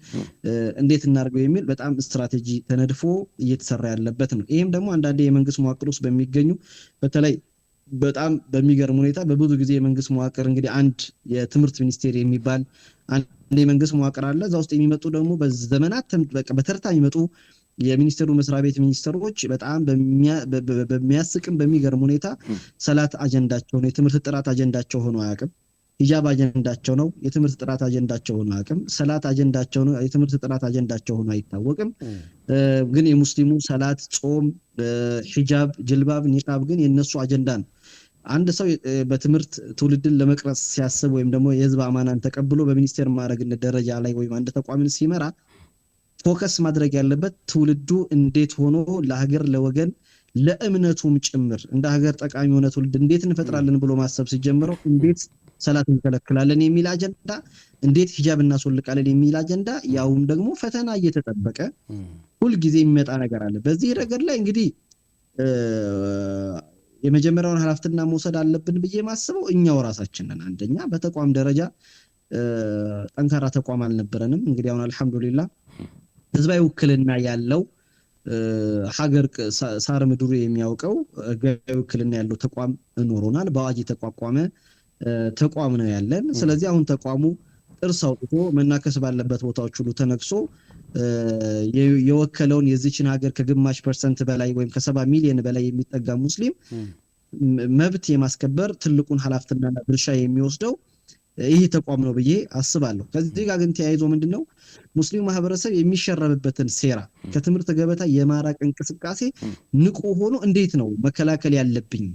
እንዴት እናርገው የሚል በጣም ስትራቴጂ ተነድፎ እየተሰራ ያለበት ነው። ይሄም ደግሞ አንዳንዴ የመንግስት መዋቅር ውስጥ በሚገኙ በተለይ በጣም በሚገርም ሁኔታ በብዙ ጊዜ የመንግስት መዋቅር እንግዲህ አንድ የትምህርት ሚኒስቴር የሚባል አንድ የመንግስት መዋቅር አለ። እዛ ውስጥ የሚመጡ ደግሞ በዘመናት በተርታ የሚመጡ የሚኒስቴሩ መስሪያ ቤት ሚኒስትሮች በጣም በሚያስቅም በሚገርም ሁኔታ ሰላት አጀንዳቸው ነው፣ የትምህርት ጥራት አጀንዳቸው ሆኖ አያውቅም። ሂጃብ አጀንዳቸው ነው፣ የትምህርት ጥራት አጀንዳቸው ሆኖ አያውቅም። ሰላት አጀንዳቸው ነው፣ የትምህርት ጥራት አጀንዳቸው ሆኖ አይታወቅም። ግን የሙስሊሙ ሰላት፣ ጾም፣ ሂጃብ፣ ጅልባብ፣ ኒቃብ ግን የነሱ አጀንዳ ነው። አንድ ሰው በትምህርት ትውልድን ለመቅረጽ ሲያስብ ወይም ደግሞ የህዝብ አማናን ተቀብሎ በሚኒስቴር ማዕረግነት ደረጃ ላይ ወይም አንድ ተቋምን ሲመራ ፎከስ ማድረግ ያለበት ትውልዱ እንዴት ሆኖ ለሀገር ለወገን ለእምነቱም ጭምር እንደ ሀገር ጠቃሚ የሆነ ትውልድ እንዴት እንፈጥራለን ብሎ ማሰብ ሲጀምረው እንዴት ሰላት እንከለክላለን የሚል አጀንዳ፣ እንዴት ሂጃብ እናስወልቃለን የሚል አጀንዳ፣ ያውም ደግሞ ፈተና እየተጠበቀ ሁልጊዜ የሚመጣ ነገር አለ። በዚህ ረገድ ላይ እንግዲህ የመጀመሪያውን ኃላፊነት መውሰድ አለብን ብዬ ማስበው እኛው ራሳችን ነን። አንደኛ በተቋም ደረጃ ጠንካራ ተቋም አልነበረንም። እንግዲህ አሁን አልሐምዱሊላህ ህዝባዊ ውክልና ያለው ሀገር ሳር ምድሩ የሚያውቀው ህጋዊ ውክልና ያለው ተቋም ኖሮናል። በአዋጅ የተቋቋመ ተቋም ነው ያለን። ስለዚህ አሁን ተቋሙ ጥርስ አውጥቶ መናከስ ባለበት ቦታዎች ሁሉ ተነክሶ የወከለውን የዚችን ሀገር ከግማሽ % በላይ ወይም ከ70 ሚሊዮን በላይ የሚጠጋ ሙስሊም መብት የማስከበር ትልቁን ኃላፊነትና ድርሻ የሚወስደው ይህ ተቋም ነው ብዬ አስባለሁ። ከዚህ ጋር ግን ተያይዞ ምንድነው ሙስሊም ማህበረሰብ የሚሸረብበትን ሴራ ከትምህርት ገበታ የማራቅ እንቅስቃሴ ንቁ ሆኖ እንዴት ነው መከላከል ያለብኝ?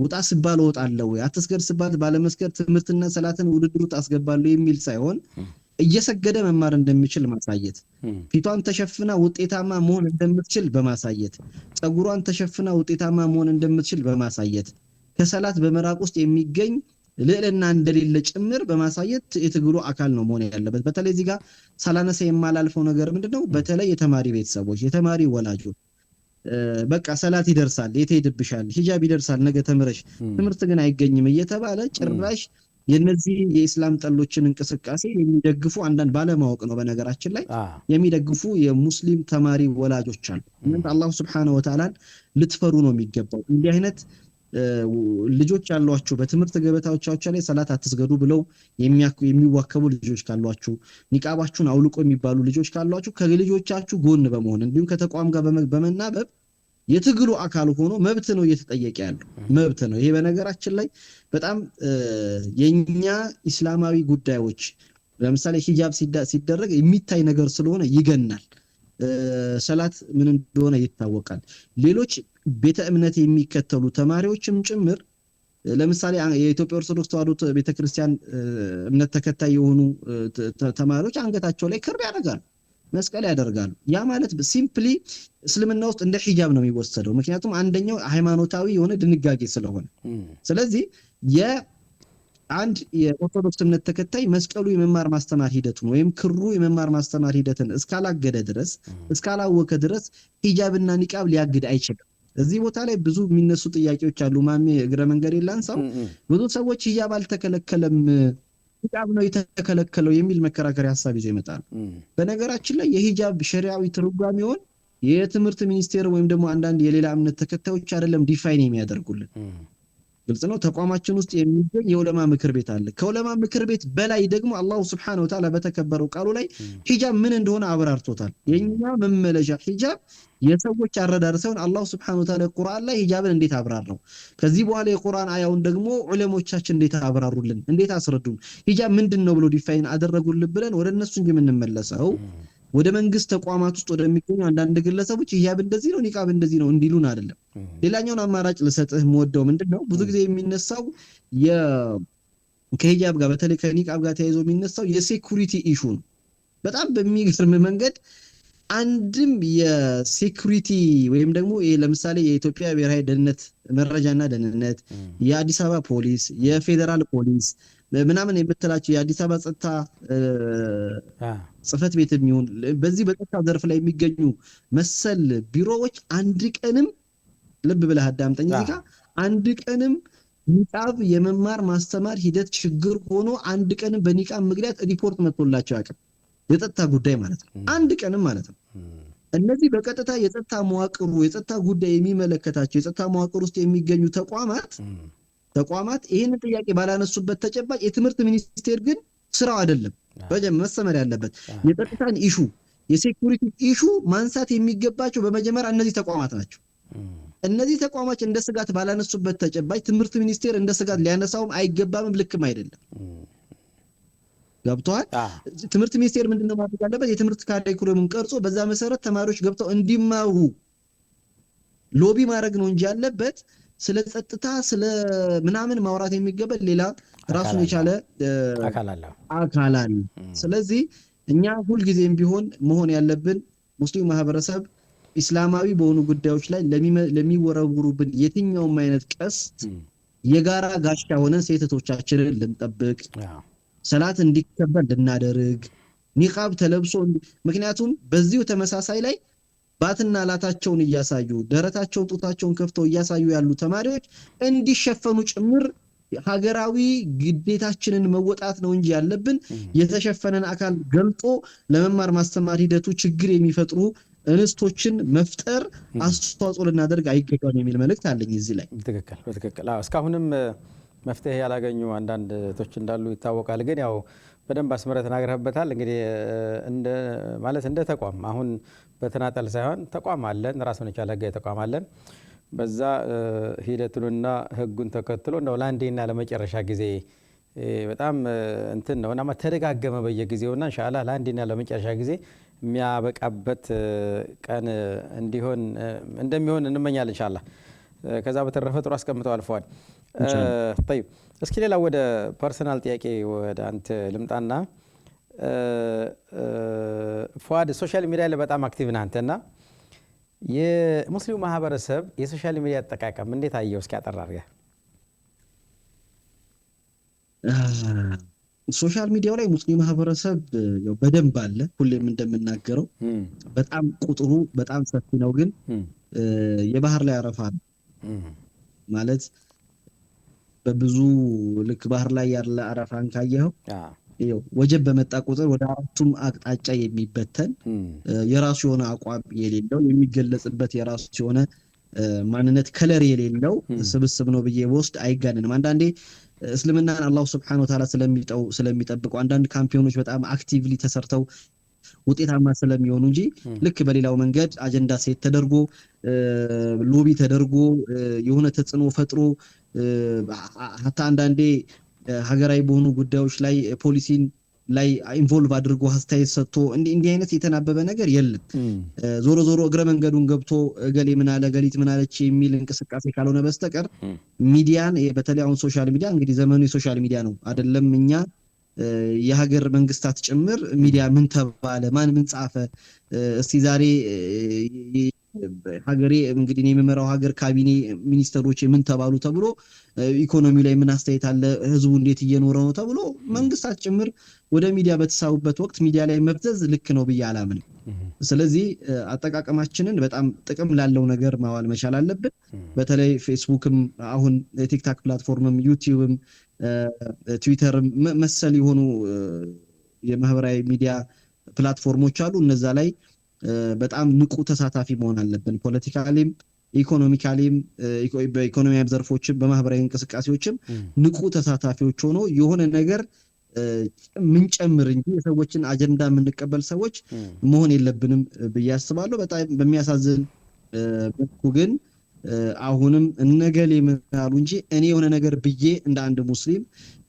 ውጣ ስባል እወጣለሁ፣ አትስገድ ስባል ባለመስገድ ትምህርትና ሰላትን ውድድሩ ታስገባለሁ የሚል ሳይሆን እየሰገደ መማር እንደሚችል ማሳየት፣ ፊቷን ተሸፍና ውጤታማ መሆን እንደምትችል በማሳየት፣ ጸጉሯን ተሸፍና ውጤታማ መሆን እንደምትችል በማሳየት፣ ከሰላት በመራቅ ውስጥ የሚገኝ ልዕልና እንደሌለ ጭምር በማሳየት የትግሉ አካል ነው መሆን ያለበት። በተለይ እዚህ ጋር ሳላነሳ የማላልፈው ነገር ምንድነው በተለይ የተማሪ ቤተሰቦች የተማሪ ወላጆች በቃ ሰላት ይደርሳል የት ሄድብሻል፣ ሂጃብ ይደርሳል ነገ ተምረሽ ትምህርት ግን አይገኝም እየተባለ ጭራሽ የነዚህ የኢስላም ጠሎችን እንቅስቃሴ የሚደግፉ አንዳንድ ባለማወቅ ነው በነገራችን ላይ የሚደግፉ የሙስሊም ተማሪ ወላጆች አሉ። እናንተ አላህ Subhanahu Wa Ta'ala ልትፈሩ ነው የሚገባው። እንዲህ አይነት ልጆች ያሏችሁ በትምህርት ገበታዎቻችሁ ላይ ሰላት አትስገዱ ብለው የሚዋከቡ ልጆች ካሏችሁ፣ ኒቃባችሁን አውልቆ የሚባሉ ልጆች ካሏችሁ ከልጆቻችሁ ጎን በመሆን እንዲሁም ከተቋም ጋር በመናበብ የትግሉ አካል ሆኖ መብት ነው እየተጠየቀ ያለው መብት ነው። ይሄ በነገራችን ላይ በጣም የኛ እስላማዊ ጉዳዮች ለምሳሌ ሂጃብ ሲደረግ የሚታይ ነገር ስለሆነ ይገናል። ሰላት ምን እንደሆነ ይታወቃል። ሌሎች ቤተ እምነት የሚከተሉ ተማሪዎችም ጭምር ለምሳሌ የኢትዮጵያ ኦርቶዶክስ ተዋሕዶ ቤተክርስቲያን እምነት ተከታይ የሆኑ ተማሪዎች አንገታቸው ላይ ክር ያደርጋሉ፣ መስቀል ያደርጋሉ። ያ ማለት ሲምፕሊ እስልምና ውስጥ እንደ ሂጃብ ነው የሚወሰደው። ምክንያቱም አንደኛው ሃይማኖታዊ የሆነ ድንጋጌ ስለሆነ። ስለዚህ አንድ የኦርቶዶክስ እምነት ተከታይ መስቀሉ የመማር ማስተማር ሂደቱን ወይም ክሩ የመማር ማስተማር ሂደትን እስካላገደ ድረስ እስካላወቀ ድረስ ሂጃብና ኒቃብ ሊያግድ አይችልም። እዚህ ቦታ ላይ ብዙ የሚነሱ ጥያቄዎች አሉ። ማሜ እግረ መንገድ ላንሳው። ብዙ ሰዎች ሂጃብ አልተከለከለም ኒቃብ ነው የተከለከለው የሚል መከራከሪያ ሐሳብ ይዘው ይመጣሉ። በነገራችን ላይ የሂጃብ ሸሪዓዊ ትርጓሜውን የትምህርት ሚኒስቴር ወይም ደግሞ አንዳንድ የሌላ እምነት ተከታዮች አይደለም ዲፋይን የሚያደርጉልን። ግልጽ ነው። ተቋማችን ውስጥ የሚገኝ የዑለማ ምክር ቤት አለ። ከዑለማ ምክር ቤት በላይ ደግሞ አላህ Subhanahu Wa Ta'ala በተከበረው ቃሉ ላይ ሂጃብ ምን እንደሆነ አብራርቶታል። የኛ መመለሻ ሂጃብ የሰዎች አረዳድ ሳይሆን አላህ Subhanahu Wa Ta'ala ቁርአን ላይ ሂጃብን እንዴት አብራራው፣ ከዚህ በኋላ የቁርአን አያውን ደግሞ ዑለሞቻችን እንዴት አብራሩልን፣ እንዴት አስረዱን፣ ሂጃብ ምንድነው ብሎ ዲፋይን አደረጉልን ብለን ወደ እነሱ እንጂ የምንመለሰው ወደ መንግስት ተቋማት ውስጥ ወደሚገኙ አንዳንድ ግለሰቦች ሂጃብ እንደዚህ ነው ኒቃብ እንደዚህ ነው እንዲሉን አይደለም። ሌላኛውን አማራጭ ልሰጥህ የምወደው ምንድነው ብዙ ጊዜ የሚነሳው ከሂጃብ ጋር በተለይ ከኒቃብ ጋር ተያይዞ የሚነሳው የሴኩሪቲ ኢሹ ነው። በጣም በሚገርም መንገድ አንድም የሴኩሪቲ ወይም ደግሞ ለምሳሌ የኢትዮጵያ ብሔራዊ ደህንነት መረጃና ደህንነት፣ የአዲስ አበባ ፖሊስ፣ የፌዴራል ፖሊስ ምናምን የምትላቸው የአዲስ አበባ ጸጥታ ጽህፈት ቤት የሚሆን በዚህ በጸጥታ ዘርፍ ላይ የሚገኙ መሰል ቢሮዎች አንድ ቀንም ልብ ብለህ አዳምጠኝ እዚህ ጋር አንድ ቀንም ኒቃብ የመማር ማስተማር ሂደት ችግር ሆኖ አንድ ቀንም በኒቃብ ምክንያት ሪፖርት መጥቶላቸው ያውቃል። የጸጥታ ጉዳይ ማለት ነው። አንድ ቀንም ማለት ነው። እነዚህ በቀጥታ የጸጥታ መዋቅሩ የጸጥታ ጉዳይ የሚመለከታቸው የጸጥታ መዋቅር ውስጥ የሚገኙ ተቋማት ይህንን ጥያቄ ባላነሱበት ተጨባጭ የትምህርት ሚኒስቴር ግን ስራው አይደለም መሰመር ያለበት የጸጥታን ኢሹ የሴኩሪቲ ኢሹ ማንሳት የሚገባቸው በመጀመሪያ እነዚህ ተቋማት ናቸው። እነዚህ ተቋማት እንደ ስጋት ባላነሱበት ተጨባጭ ትምህርት ሚኒስቴር እንደ ስጋት ሊያነሳውም አይገባምም፣ ልክም አይደለም። ገብቷል። ትምህርት ሚኒስቴር ምንድነው ማድረግ ያለበት? የትምህርት ካሪኩለሙን ቀርጾ በዛ መሰረት ተማሪዎች ገብተው እንዲማሩ ሎቢ ማድረግ ነው እንጂ ያለበት ስለ ጸጥታ ስለ ምናምን ማውራት የሚገባል ሌላ ራሱን የቻለ አካል አለ። ስለዚህ እኛ ሁልጊዜም ቢሆን መሆን ያለብን ሙስሊም ማህበረሰብ ኢስላማዊ በሆኑ ጉዳዮች ላይ ለሚወረውሩብን የትኛውም አይነት ቀስት የጋራ ጋሻ ሆነን ሴቶቻችንን ልንጠብቅ ሰላት እንዲከበር ልናደርግ ኒቃብ ተለብሶ ምክንያቱም በዚሁ ተመሳሳይ ላይ ባትና ላታቸውን እያሳዩ ደረታቸውን ጡታቸውን ከፍተው እያሳዩ ያሉ ተማሪዎች እንዲሸፈኑ ጭምር ሀገራዊ ግዴታችንን መወጣት ነው እንጂ ያለብን የተሸፈነን አካል ገልጦ ለመማር ማስተማር ሂደቱ ችግር የሚፈጥሩ እንስቶችን መፍጠር አስተዋጽኦ ልናደርግ አይገባም የሚል መልእክት አለኝ እዚህ ላይ። በትክክል እስካሁንም መፍትሄ ያላገኙ አንዳንድ እህቶች እንዳሉ ይታወቃል። ግን ያው በደንብ አስመረህ ተናግረህበታል። እንግዲህ እንደ ተቋም አሁን በተናጠል ሳይሆን ተቋም አለን፣ ራሱን የቻለ ህጋዊ ተቋም አለን። በዛ ሂደቱንና ህጉን ተከትሎ እንደው ለአንዴና ለመጨረሻ ጊዜ በጣም እንትን ነው እና ተደጋገመ በየጊዜውና ኢንሻአላህ ለአንዴና ለመጨረሻ ጊዜ የሚያበቃበት ቀን እንደሚሆን እንመኛለን ኢንሻአላህ። ከዛ በተረፈ ጥሩ አስቀምጠው አልፈዋል። طيب እስኪ ሌላ ወደ ፐርሰናል ጥያቄ ወደ አንተ ልምጣና ፉአድ ሶሻል ሚዲያ ላይ በጣም አክቲቭ ነህ አንተና የሙስሊሙ ማህበረሰብ የሶሻል ሚዲያ አጠቃቀም እንዴት አየው? እስኪ አጠር አድርገህ። ሶሻል ሚዲያው ላይ ሙስሊም ማህበረሰብ ያው በደንብ አለ። ሁሌም እንደምናገረው በጣም ቁጥሩ በጣም ሰፊ ነው። ግን የባህር ላይ አረፋ ማለት በብዙ ልክ ባህር ላይ ያለ አረፋን ካየኸው ወጀብ በመጣ ቁጥር ወደ አራቱም አቅጣጫ የሚበተን የራሱ የሆነ አቋም የሌለው የሚገለጽበት የራሱ የሆነ ማንነት ከለር የሌለው ስብስብ ነው ብዬ ወስድ አይጋነንም። አንዳንዴ እስልምናን አላህ Subhanahu Wa Ta'ala ስለሚጠብቁ አንዳንድ ካምፒዮኖች በጣም አክቲቭሊ ተሰርተው ውጤታማ ስለሚሆኑ እንጂ ልክ በሌላው መንገድ አጀንዳ ሴት ተደርጎ ሎቢ ተደርጎ የሆነ ተጽዕኖ ፈጥሮ ሀታ አንዳንዴ ሀገራዊ በሆኑ ጉዳዮች ላይ ፖሊሲን ላይ ኢንቮልቭ አድርጎ አስተያየት ሰጥቶ እንዲህ አይነት የተናበበ ነገር የለም። ዞሮ ዞሮ እግረ መንገዱን ገብቶ እገሌ ምን አለ ገሊት ምን አለች የሚል እንቅስቃሴ ካልሆነ በስተቀር ሚዲያን በተለይ አሁን ሶሻል ሚዲያ እንግዲህ ዘመኑ የሶሻል ሚዲያ ነው አይደለም። እኛ የሀገር መንግስታት ጭምር ሚዲያ ምን ተባለ ማን ምን ጻፈ እስቲ ዛሬ ሀገሬ እንግዲህ የሚመራው ሀገር ካቢኔ ሚኒስተሮች ምን ተባሉ ተብሎ ኢኮኖሚ ላይ ምን አስተያየት አለ ህዝቡ እንዴት እየኖረ ነው ተብሎ መንግስታት ጭምር ወደ ሚዲያ በተሳቡበት ወቅት ሚዲያ ላይ መብዘዝ ልክ ነው ብዬ አላምንም። ስለዚህ አጠቃቀማችንን በጣም ጥቅም ላለው ነገር ማዋል መቻል አለብን። በተለይ ፌስቡክም አሁን ቲክታክ ፕላትፎርምም ዩቲዩብም ትዊተርም መሰል የሆኑ የማህበራዊ ሚዲያ ፕላትፎርሞች አሉ። እነዛ ላይ በጣም ንቁ ተሳታፊ መሆን አለብን። ፖለቲካሊም ኢኮኖሚካሊም በኢኮኖሚያዊ ዘርፎችም በማህበራዊ እንቅስቃሴዎችም ንቁ ተሳታፊዎች ሆኖ የሆነ ነገር ምን ጨምር እንጂ የሰዎችን አጀንዳ የምንቀበል ሰዎች መሆን የለብንም ብዬ አስባለሁ። በጣም በሚያሳዝን መልኩ ግን አሁንም እነገሌ ምናሉ እንጂ እኔ የሆነ ነገር ብዬ እንደ አንድ ሙስሊም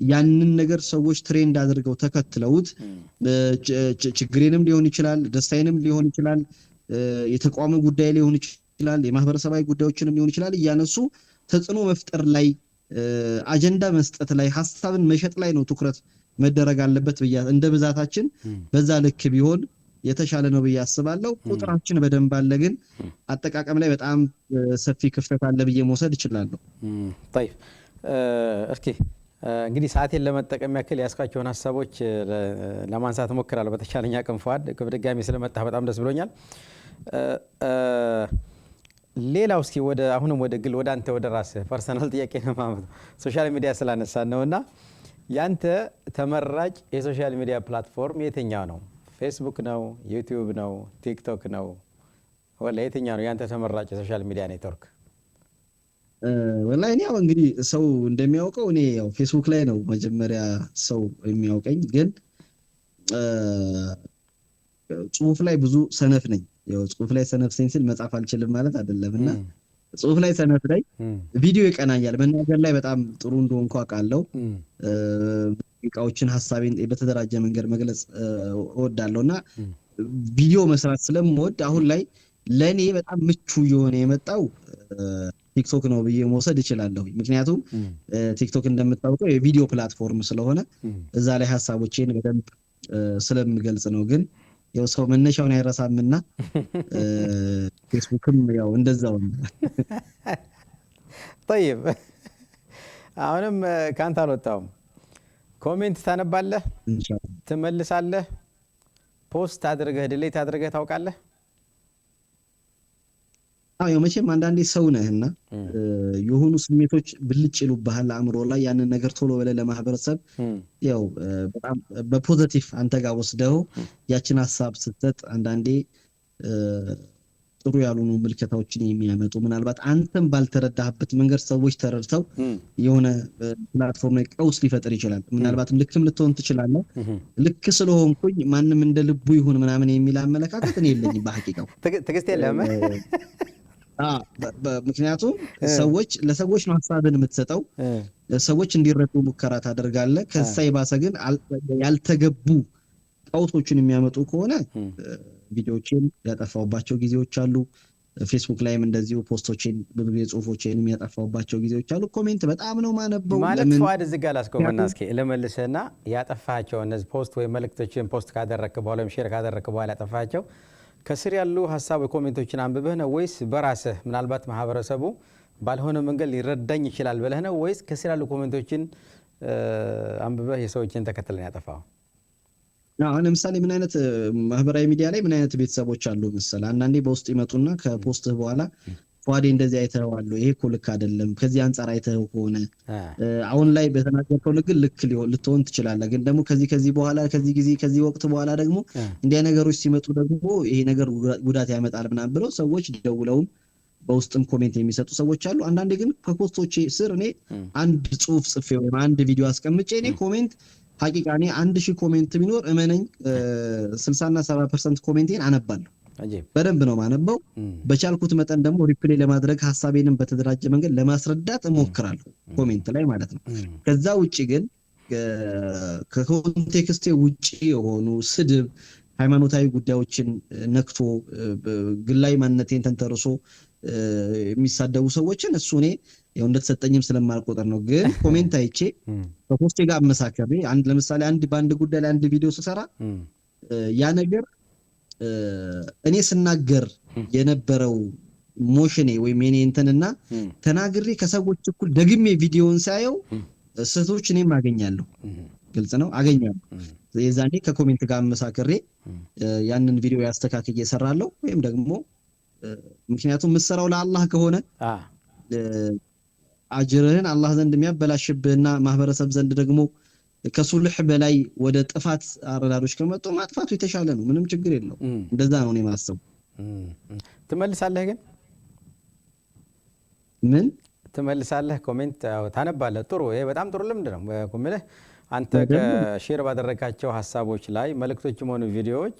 ያንን ነገር ሰዎች ትሬንድ አድርገው ተከትለውት ችግሬንም ሊሆን ይችላል፣ ደስታዬንም ሊሆን ይችላል፣ የተቋም ጉዳይ ሊሆን ይችላል፣ የማህበረሰባዊ ጉዳዮችንም ሊሆን ይችላል እያነሱ ተጽዕኖ መፍጠር ላይ አጀንዳ መስጠት ላይ ሐሳብን መሸጥ ላይ ነው ትኩረት መደረግ አለበት ብዬ እንደ ብዛታችን በዛ ልክ ቢሆን የተሻለ ነው ብዬ አስባለሁ። ቁጥራችን በደንብ አለ፣ ግን አጠቃቀም ላይ በጣም ሰፊ ክፍተት አለ ብዬ መውሰድ እችላለሁ። طيب እስኪ እንግዲህ ሰዓቴን ለመጠቀም ያክል ያስካቸውን ሀሳቦች ለማንሳት እሞክራለሁ በተቻለኝ አቅም። ፏድ በድጋሚ ስለመጣ በጣም ደስ ብሎኛል። ሌላው እስኪ አሁንም ወደ ግል ወደ አንተ ወደ ራስህ ፐርሰናል ጥያቄ ነው ማለት ሶሻል ሚዲያ ስላነሳን ነውና ያንተ ተመራጭ የሶሻል ሚዲያ ፕላትፎርም የትኛው ነው? ፌስቡክ ነው? ዩቲዩብ ነው? ቲክቶክ ነው? ወላ የትኛው ነው ያንተ ተመራጭ የሶሻል ሚዲያ ኔትወርክ? ወላሂ እኔ ያው እንግዲህ ሰው እንደሚያውቀው እኔ ያው ፌስቡክ ላይ ነው መጀመሪያ ሰው የሚያውቀኝ፣ ግን ጽሁፍ ላይ ብዙ ሰነፍ ነኝ። ያው ጽሁፍ ላይ ሰነፍ ሲል መጻፍ አልችልም ማለት አይደለምና ጽሁፍ ላይ ሰነፍ ላይ ቪዲዮ ይቀናኛል። መናገር ላይ በጣም ጥሩ እንደሆንኩ አውቃለሁ። እቃዎችን ሐሳቤን በተደራጀ መንገድ መግለጽ እወዳለሁና ቪዲዮ መስራት ስለምወድ አሁን ላይ ለኔ በጣም ምቹ የሆነ የመጣው ቲክቶክ ነው ብዬ መውሰድ እችላለሁ። ምክንያቱም ቲክቶክ እንደምታውቀው የቪዲዮ ፕላትፎርም ስለሆነ እዛ ላይ ሐሳቦቼን በደንብ ስለምገልጽ ነው። ግን ያው ሰው መነሻውን አይረሳምና ፌስቡክም ያው እንደዛው ነው። طيب አሁንም ካንተ አልወጣሁም። ኮሜንት ታነባለህ? ትመልሳለህ? ፖስት አድርገህ ዲሌት አድርገህ ታውቃለህ? አዎ መቼም አንዳንዴ ሰው ነህና የሆኑ ስሜቶች ብልጭ ይሉብሃል አእምሮ ላይ። ያንን ነገር ቶሎ ብለህ ለማህበረሰብ ያው በጣም በፖዚቲቭ አንተ ጋር ወስደው ያችን ሀሳብ ስትሰጥ አንዳንዴ ጥሩ ያልሆኑ ምልከታዎችን የሚያመጡ ምናልባት አንተም ባልተረዳህበት መንገድ ሰዎች ተረድተው የሆነ ፕላትፎርም ላይ ቀውስ ሊፈጥር ይችላል። ምናልባትም ልክም ልትሆን ትችላለህ። ልክ ስለሆንኩኝ ማንም እንደ ልቡ ይሁን ምናምን የሚል አመለካከት እኔ የለኝም በሐቂቃው። ትዕግስት የለህም? ምክንያቱም ለሰዎች ነው ሀሳብን የምትሰጠው፣ ሰዎች እንዲረዱ ሙከራ ታደርጋለህ። ከዛ የባሰ ግን ያልተገቡ ቀውሶችን የሚያመጡ ከሆነ ቪዲዮዎችን ያጠፋውባቸው ጊዜዎች አሉ። ፌስቡክ ላይም እንደዚሁ ፖስቶችን ብዙ ጊዜ ጽሁፎችን ያጠፋውባቸው ጊዜዎች አሉ። ኮሜንት በጣም ነው ማነበው። ማለት ፏድ እዚህ ጋር ላስቆመና እስኪ ለመልሰና ያጠፋቸው እነዚህ ፖስት ወይ መልእክቶችን ፖስት ካደረክ በኋላ ወይም ሼር ካደረክ በኋላ ያጠፋቸው ከስር ያሉ ሀሳብ ኮሜንቶችን አንብበህ ነው ወይስ በራስህ ምናልባት ማህበረሰቡ ባልሆነ መንገድ ሊረዳኝ ይችላል ብለህ ነው ወይስ ከስር ያሉ ኮሜንቶችን አንብበህ የሰዎችን ተከትለን ያጠፋው? አሁን ለምሳሌ ምን አይነት ማህበራዊ ሚዲያ ላይ ምን አይነት ቤተሰቦች አሉ መሰለህ? አንዳንዴ በውስጥ ይመጡና ከፖስትህ በኋላ ፏዴ እንደዚህ አይተኸዋል፣ ይሄ እኮ ልክ አይደለም፣ ከዚህ አንጻር አይተኸው ከሆነ አሁን ላይ በተናገርከው ልክ ልትሆን ትችላለህ፣ ግን ደግሞ ከዚህ በኋላ ከዚህ ወቅት በኋላ ደግሞ እንዲያ ነገሮች ሲመጡ ደግሞ ይሄ ነገር ጉዳት ያመጣል ምናምን ብለው ሰዎች ደውለውም በውስጥም ኮሜንት የሚሰጡ ሰዎች አሉ። አንዳንዴ ግን ከፖስቶቼ ስር እኔ አንድ ጽሁፍ ጽፌ ወይም አንድ ቪዲዮ አስቀምጬ እኔ ኮሜንት ሐቂቃ እኔ 1000 ኮሜንት ቢኖር እመነኝ 60 እና 70% ኮሜንቴን አነባለሁ። በደንብ ነው ማነበው። በቻልኩት መጠን ደግሞ ሪፕሌይ ለማድረግ ሐሳቤንም በተደራጀ መንገድ ለማስረዳት እሞክራለሁ ኮሜንት ላይ ማለት ነው። ከዛ ውጪ ግን ከኮንቴክስቴ ውጪ የሆኑ ስድብ፣ ሃይማኖታዊ ጉዳዮችን ነክቶ ግላይ ማንነቴን ተንተርሶ የሚሳደቡ ሰዎችን እሱ እኔ ያው እንደተሰጠኝም ስለማልቆጠር ነው። ግን ኮሜንት አይቼ ከፖስቴ ጋር አመሳከሬ ለምሳሌ በአንድ ጉዳይ ላይ አንድ ቪዲዮ ስሰራ ያ ነገር እኔ ስናገር የነበረው ሞሽኔ ወይም የኔ እንትንና ተናግሬ ከሰዎች እኩል ደግሜ ቪዲዮውን ሳየው ስህተቶች እኔም አገኛለሁ። ግልጽ ነው አገኛለሁ። የዛኔ ከኮሜንት ጋር አመሳከሬ ያንን ቪዲዮ ያስተካክዬ እሰራለሁ። ወይም ደግሞ ምክንያቱም የምትሰራው ለአላህ ከሆነ አጅርህን አላህ ዘንድ የሚያበላሽብህና ማህበረሰብ ዘንድ ደግሞ ከሱልህ በላይ ወደ ጥፋት አረዳዶች ከመጡ ማጥፋቱ የተሻለ ነው። ምንም ችግር የለው። እንደዛ ነው እኔ ማሰብ። ትመልሳለህ ግን ምን ትመልሳለህ? ኮሜንት ታነባለህ? ጥሩ። ይሄ በጣም ጥሩ ልምድ ነው። ኮሜንት አንተ ከሼር ባደረጋቸው ሀሳቦች ላይ መልእክቶችም ሆኑ ቪዲዮዎች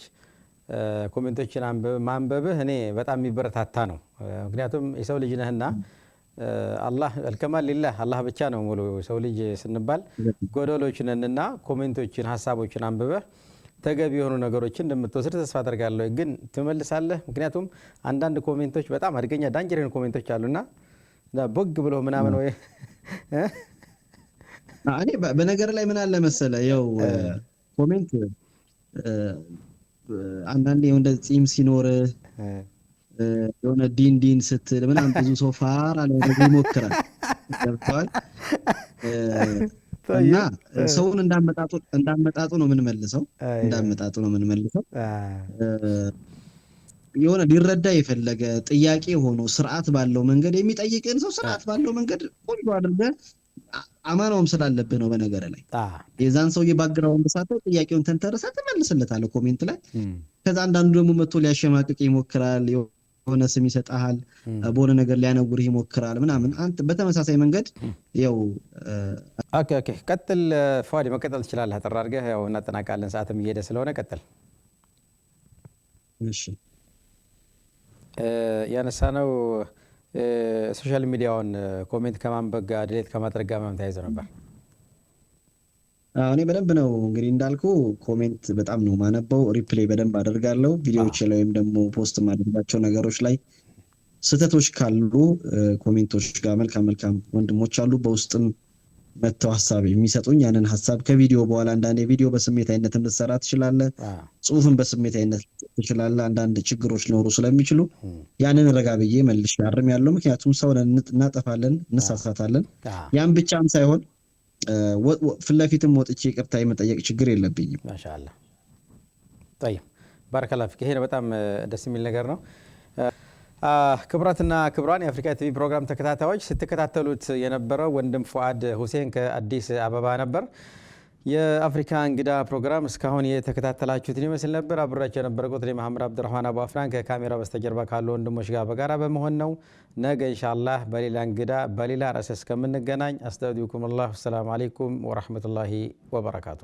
ኮሜንቶችን ማንበብህ እኔ በጣም የሚበረታታ ነው። ምክንያቱም የሰው ልጅ ነህና አላህ አልከማል ሊላህ አላህ ብቻ ነው ሙሉ ሰው ልጅ ስንባል ጎደሎች ነንና ኮሜንቶችን ሀሳቦችን አንብበህ ተገቢ የሆኑ ነገሮችን እንደምትወስድ ተስፋ አደርጋለሁ። ግን ትመልሳለህ? ምክንያቱም አንዳንድ ኮሜንቶች በጣም አድገኛ ዳንጀር ኮሜንቶች አሉና ቦግ ብሎ ምናምን ወይ እኔ በነገር ላይ ምን አለ መሰለ ያው ኮሜንት አንዳንዴ እንደ ጺም ሲኖር የሆነ ዲን ስትል ምናምን ብዙ ሰው ፋር አለ ይሞክራል ገብቷል። እና ሰውን እንዳመጣጡ ነው የምንመልሰው የሆነ ሊረዳ የፈለገ ጥያቄ ሆኖ ስርዓት ባለው መንገድ የሚጠይቅን ሰው ስርዓት ባለው መንገድ ቆንጆ አድርገህ አማናውም ስላለብህ ነው። በነገር ላይ የዛን ሰውዬ ባክግራውንድ ሳተው ጥያቄውን ተንተርሰህ ትመልስለታለህ ኮሜንት ላይ። ከዛ አንዳንዱ ደግሞ መጥቶ ሊያሸማቅቅ ይሞክራል፣ የሆነ ስም ይሰጣል፣ በሆነ ነገር ሊያነውርህ ይሞክራል ምናምን። አንተ በተመሳሳይ መንገድ ያው ኦኬ ቀጥል ፏዲ፣ መቀጠል ትችላለህ። አጠር አድርገህ ያው እናጠናቃለን፣ ሰዓትም እየሄደ ስለሆነ ቀጥል። እሺ ያነሳነው ሶሻል ሚዲያውን ኮሜንት ከማንበብ ጋር ዲሌት ከማድረግ ጋር ተያይዞ ነበር። እኔ በደንብ ነው እንግዲህ እንዳልኩ ኮሜንት በጣም ነው ማነበው፣ ሪፕሌይ በደንብ አደርጋለሁ። ቪዲዮዎች ላይ ወይም ደግሞ ፖስት ማድረጋቸው ነገሮች ላይ ስህተቶች ካሉ ኮሜንቶች ጋር መልካም ወንድሞች አሉ በውስጥም መተው ሐሳብ የሚሰጡኝ። ያንን ሐሳብ ከቪዲዮ በኋላ አንዳንዴ ቪዲዮ በስሜታዊነት ልትሰራ ትችላለህ፣ ጽሁፍን በስሜታዊነት ትችላለህ። አንዳንድ ችግሮች ሊኖሩ ስለሚችሉ ያንን ረጋ ብዬ መልሼ አርሜያለሁ። ምክንያቱም ሰው እናጠፋለን፣ እንሳሳታለን። ያን ብቻም ሳይሆን ፊት ለፊትም ወጥቼ ይቅርታ የመጠየቅ ችግር የለብኝም። ማሻአላህ طيب ባረከላህ ፊክ። ይሄ በጣም ደስ የሚል ነገር ነው። ክብራትና ክብራን የአፍሪካ ቲቪ ፕሮግራም ተከታታዮች ስትከታተሉት የነበረው ወንድም ፉአድ ሁሴን ከአዲስ አበባ ነበር። የአፍሪካ እንግዳ ፕሮግራም እስካሁን የተከታተላችሁትን ይመስል ነበር። አብራችሁ የነበርኩት እኔ መሐመድ አብዱራህማን አቡ አፍራን ከካሜራ በስተጀርባ ካሉ ወንድሞች ጋር በጋራ በመሆን ነው። ነገ ኢንሻአላህ በሌላ እንግዳ በሌላ ርዕስ እስከምንገናኝ አስተውዲኩሙላህ። ሰላም አለይኩም ወራህመቱላሂ ወበረካቱ።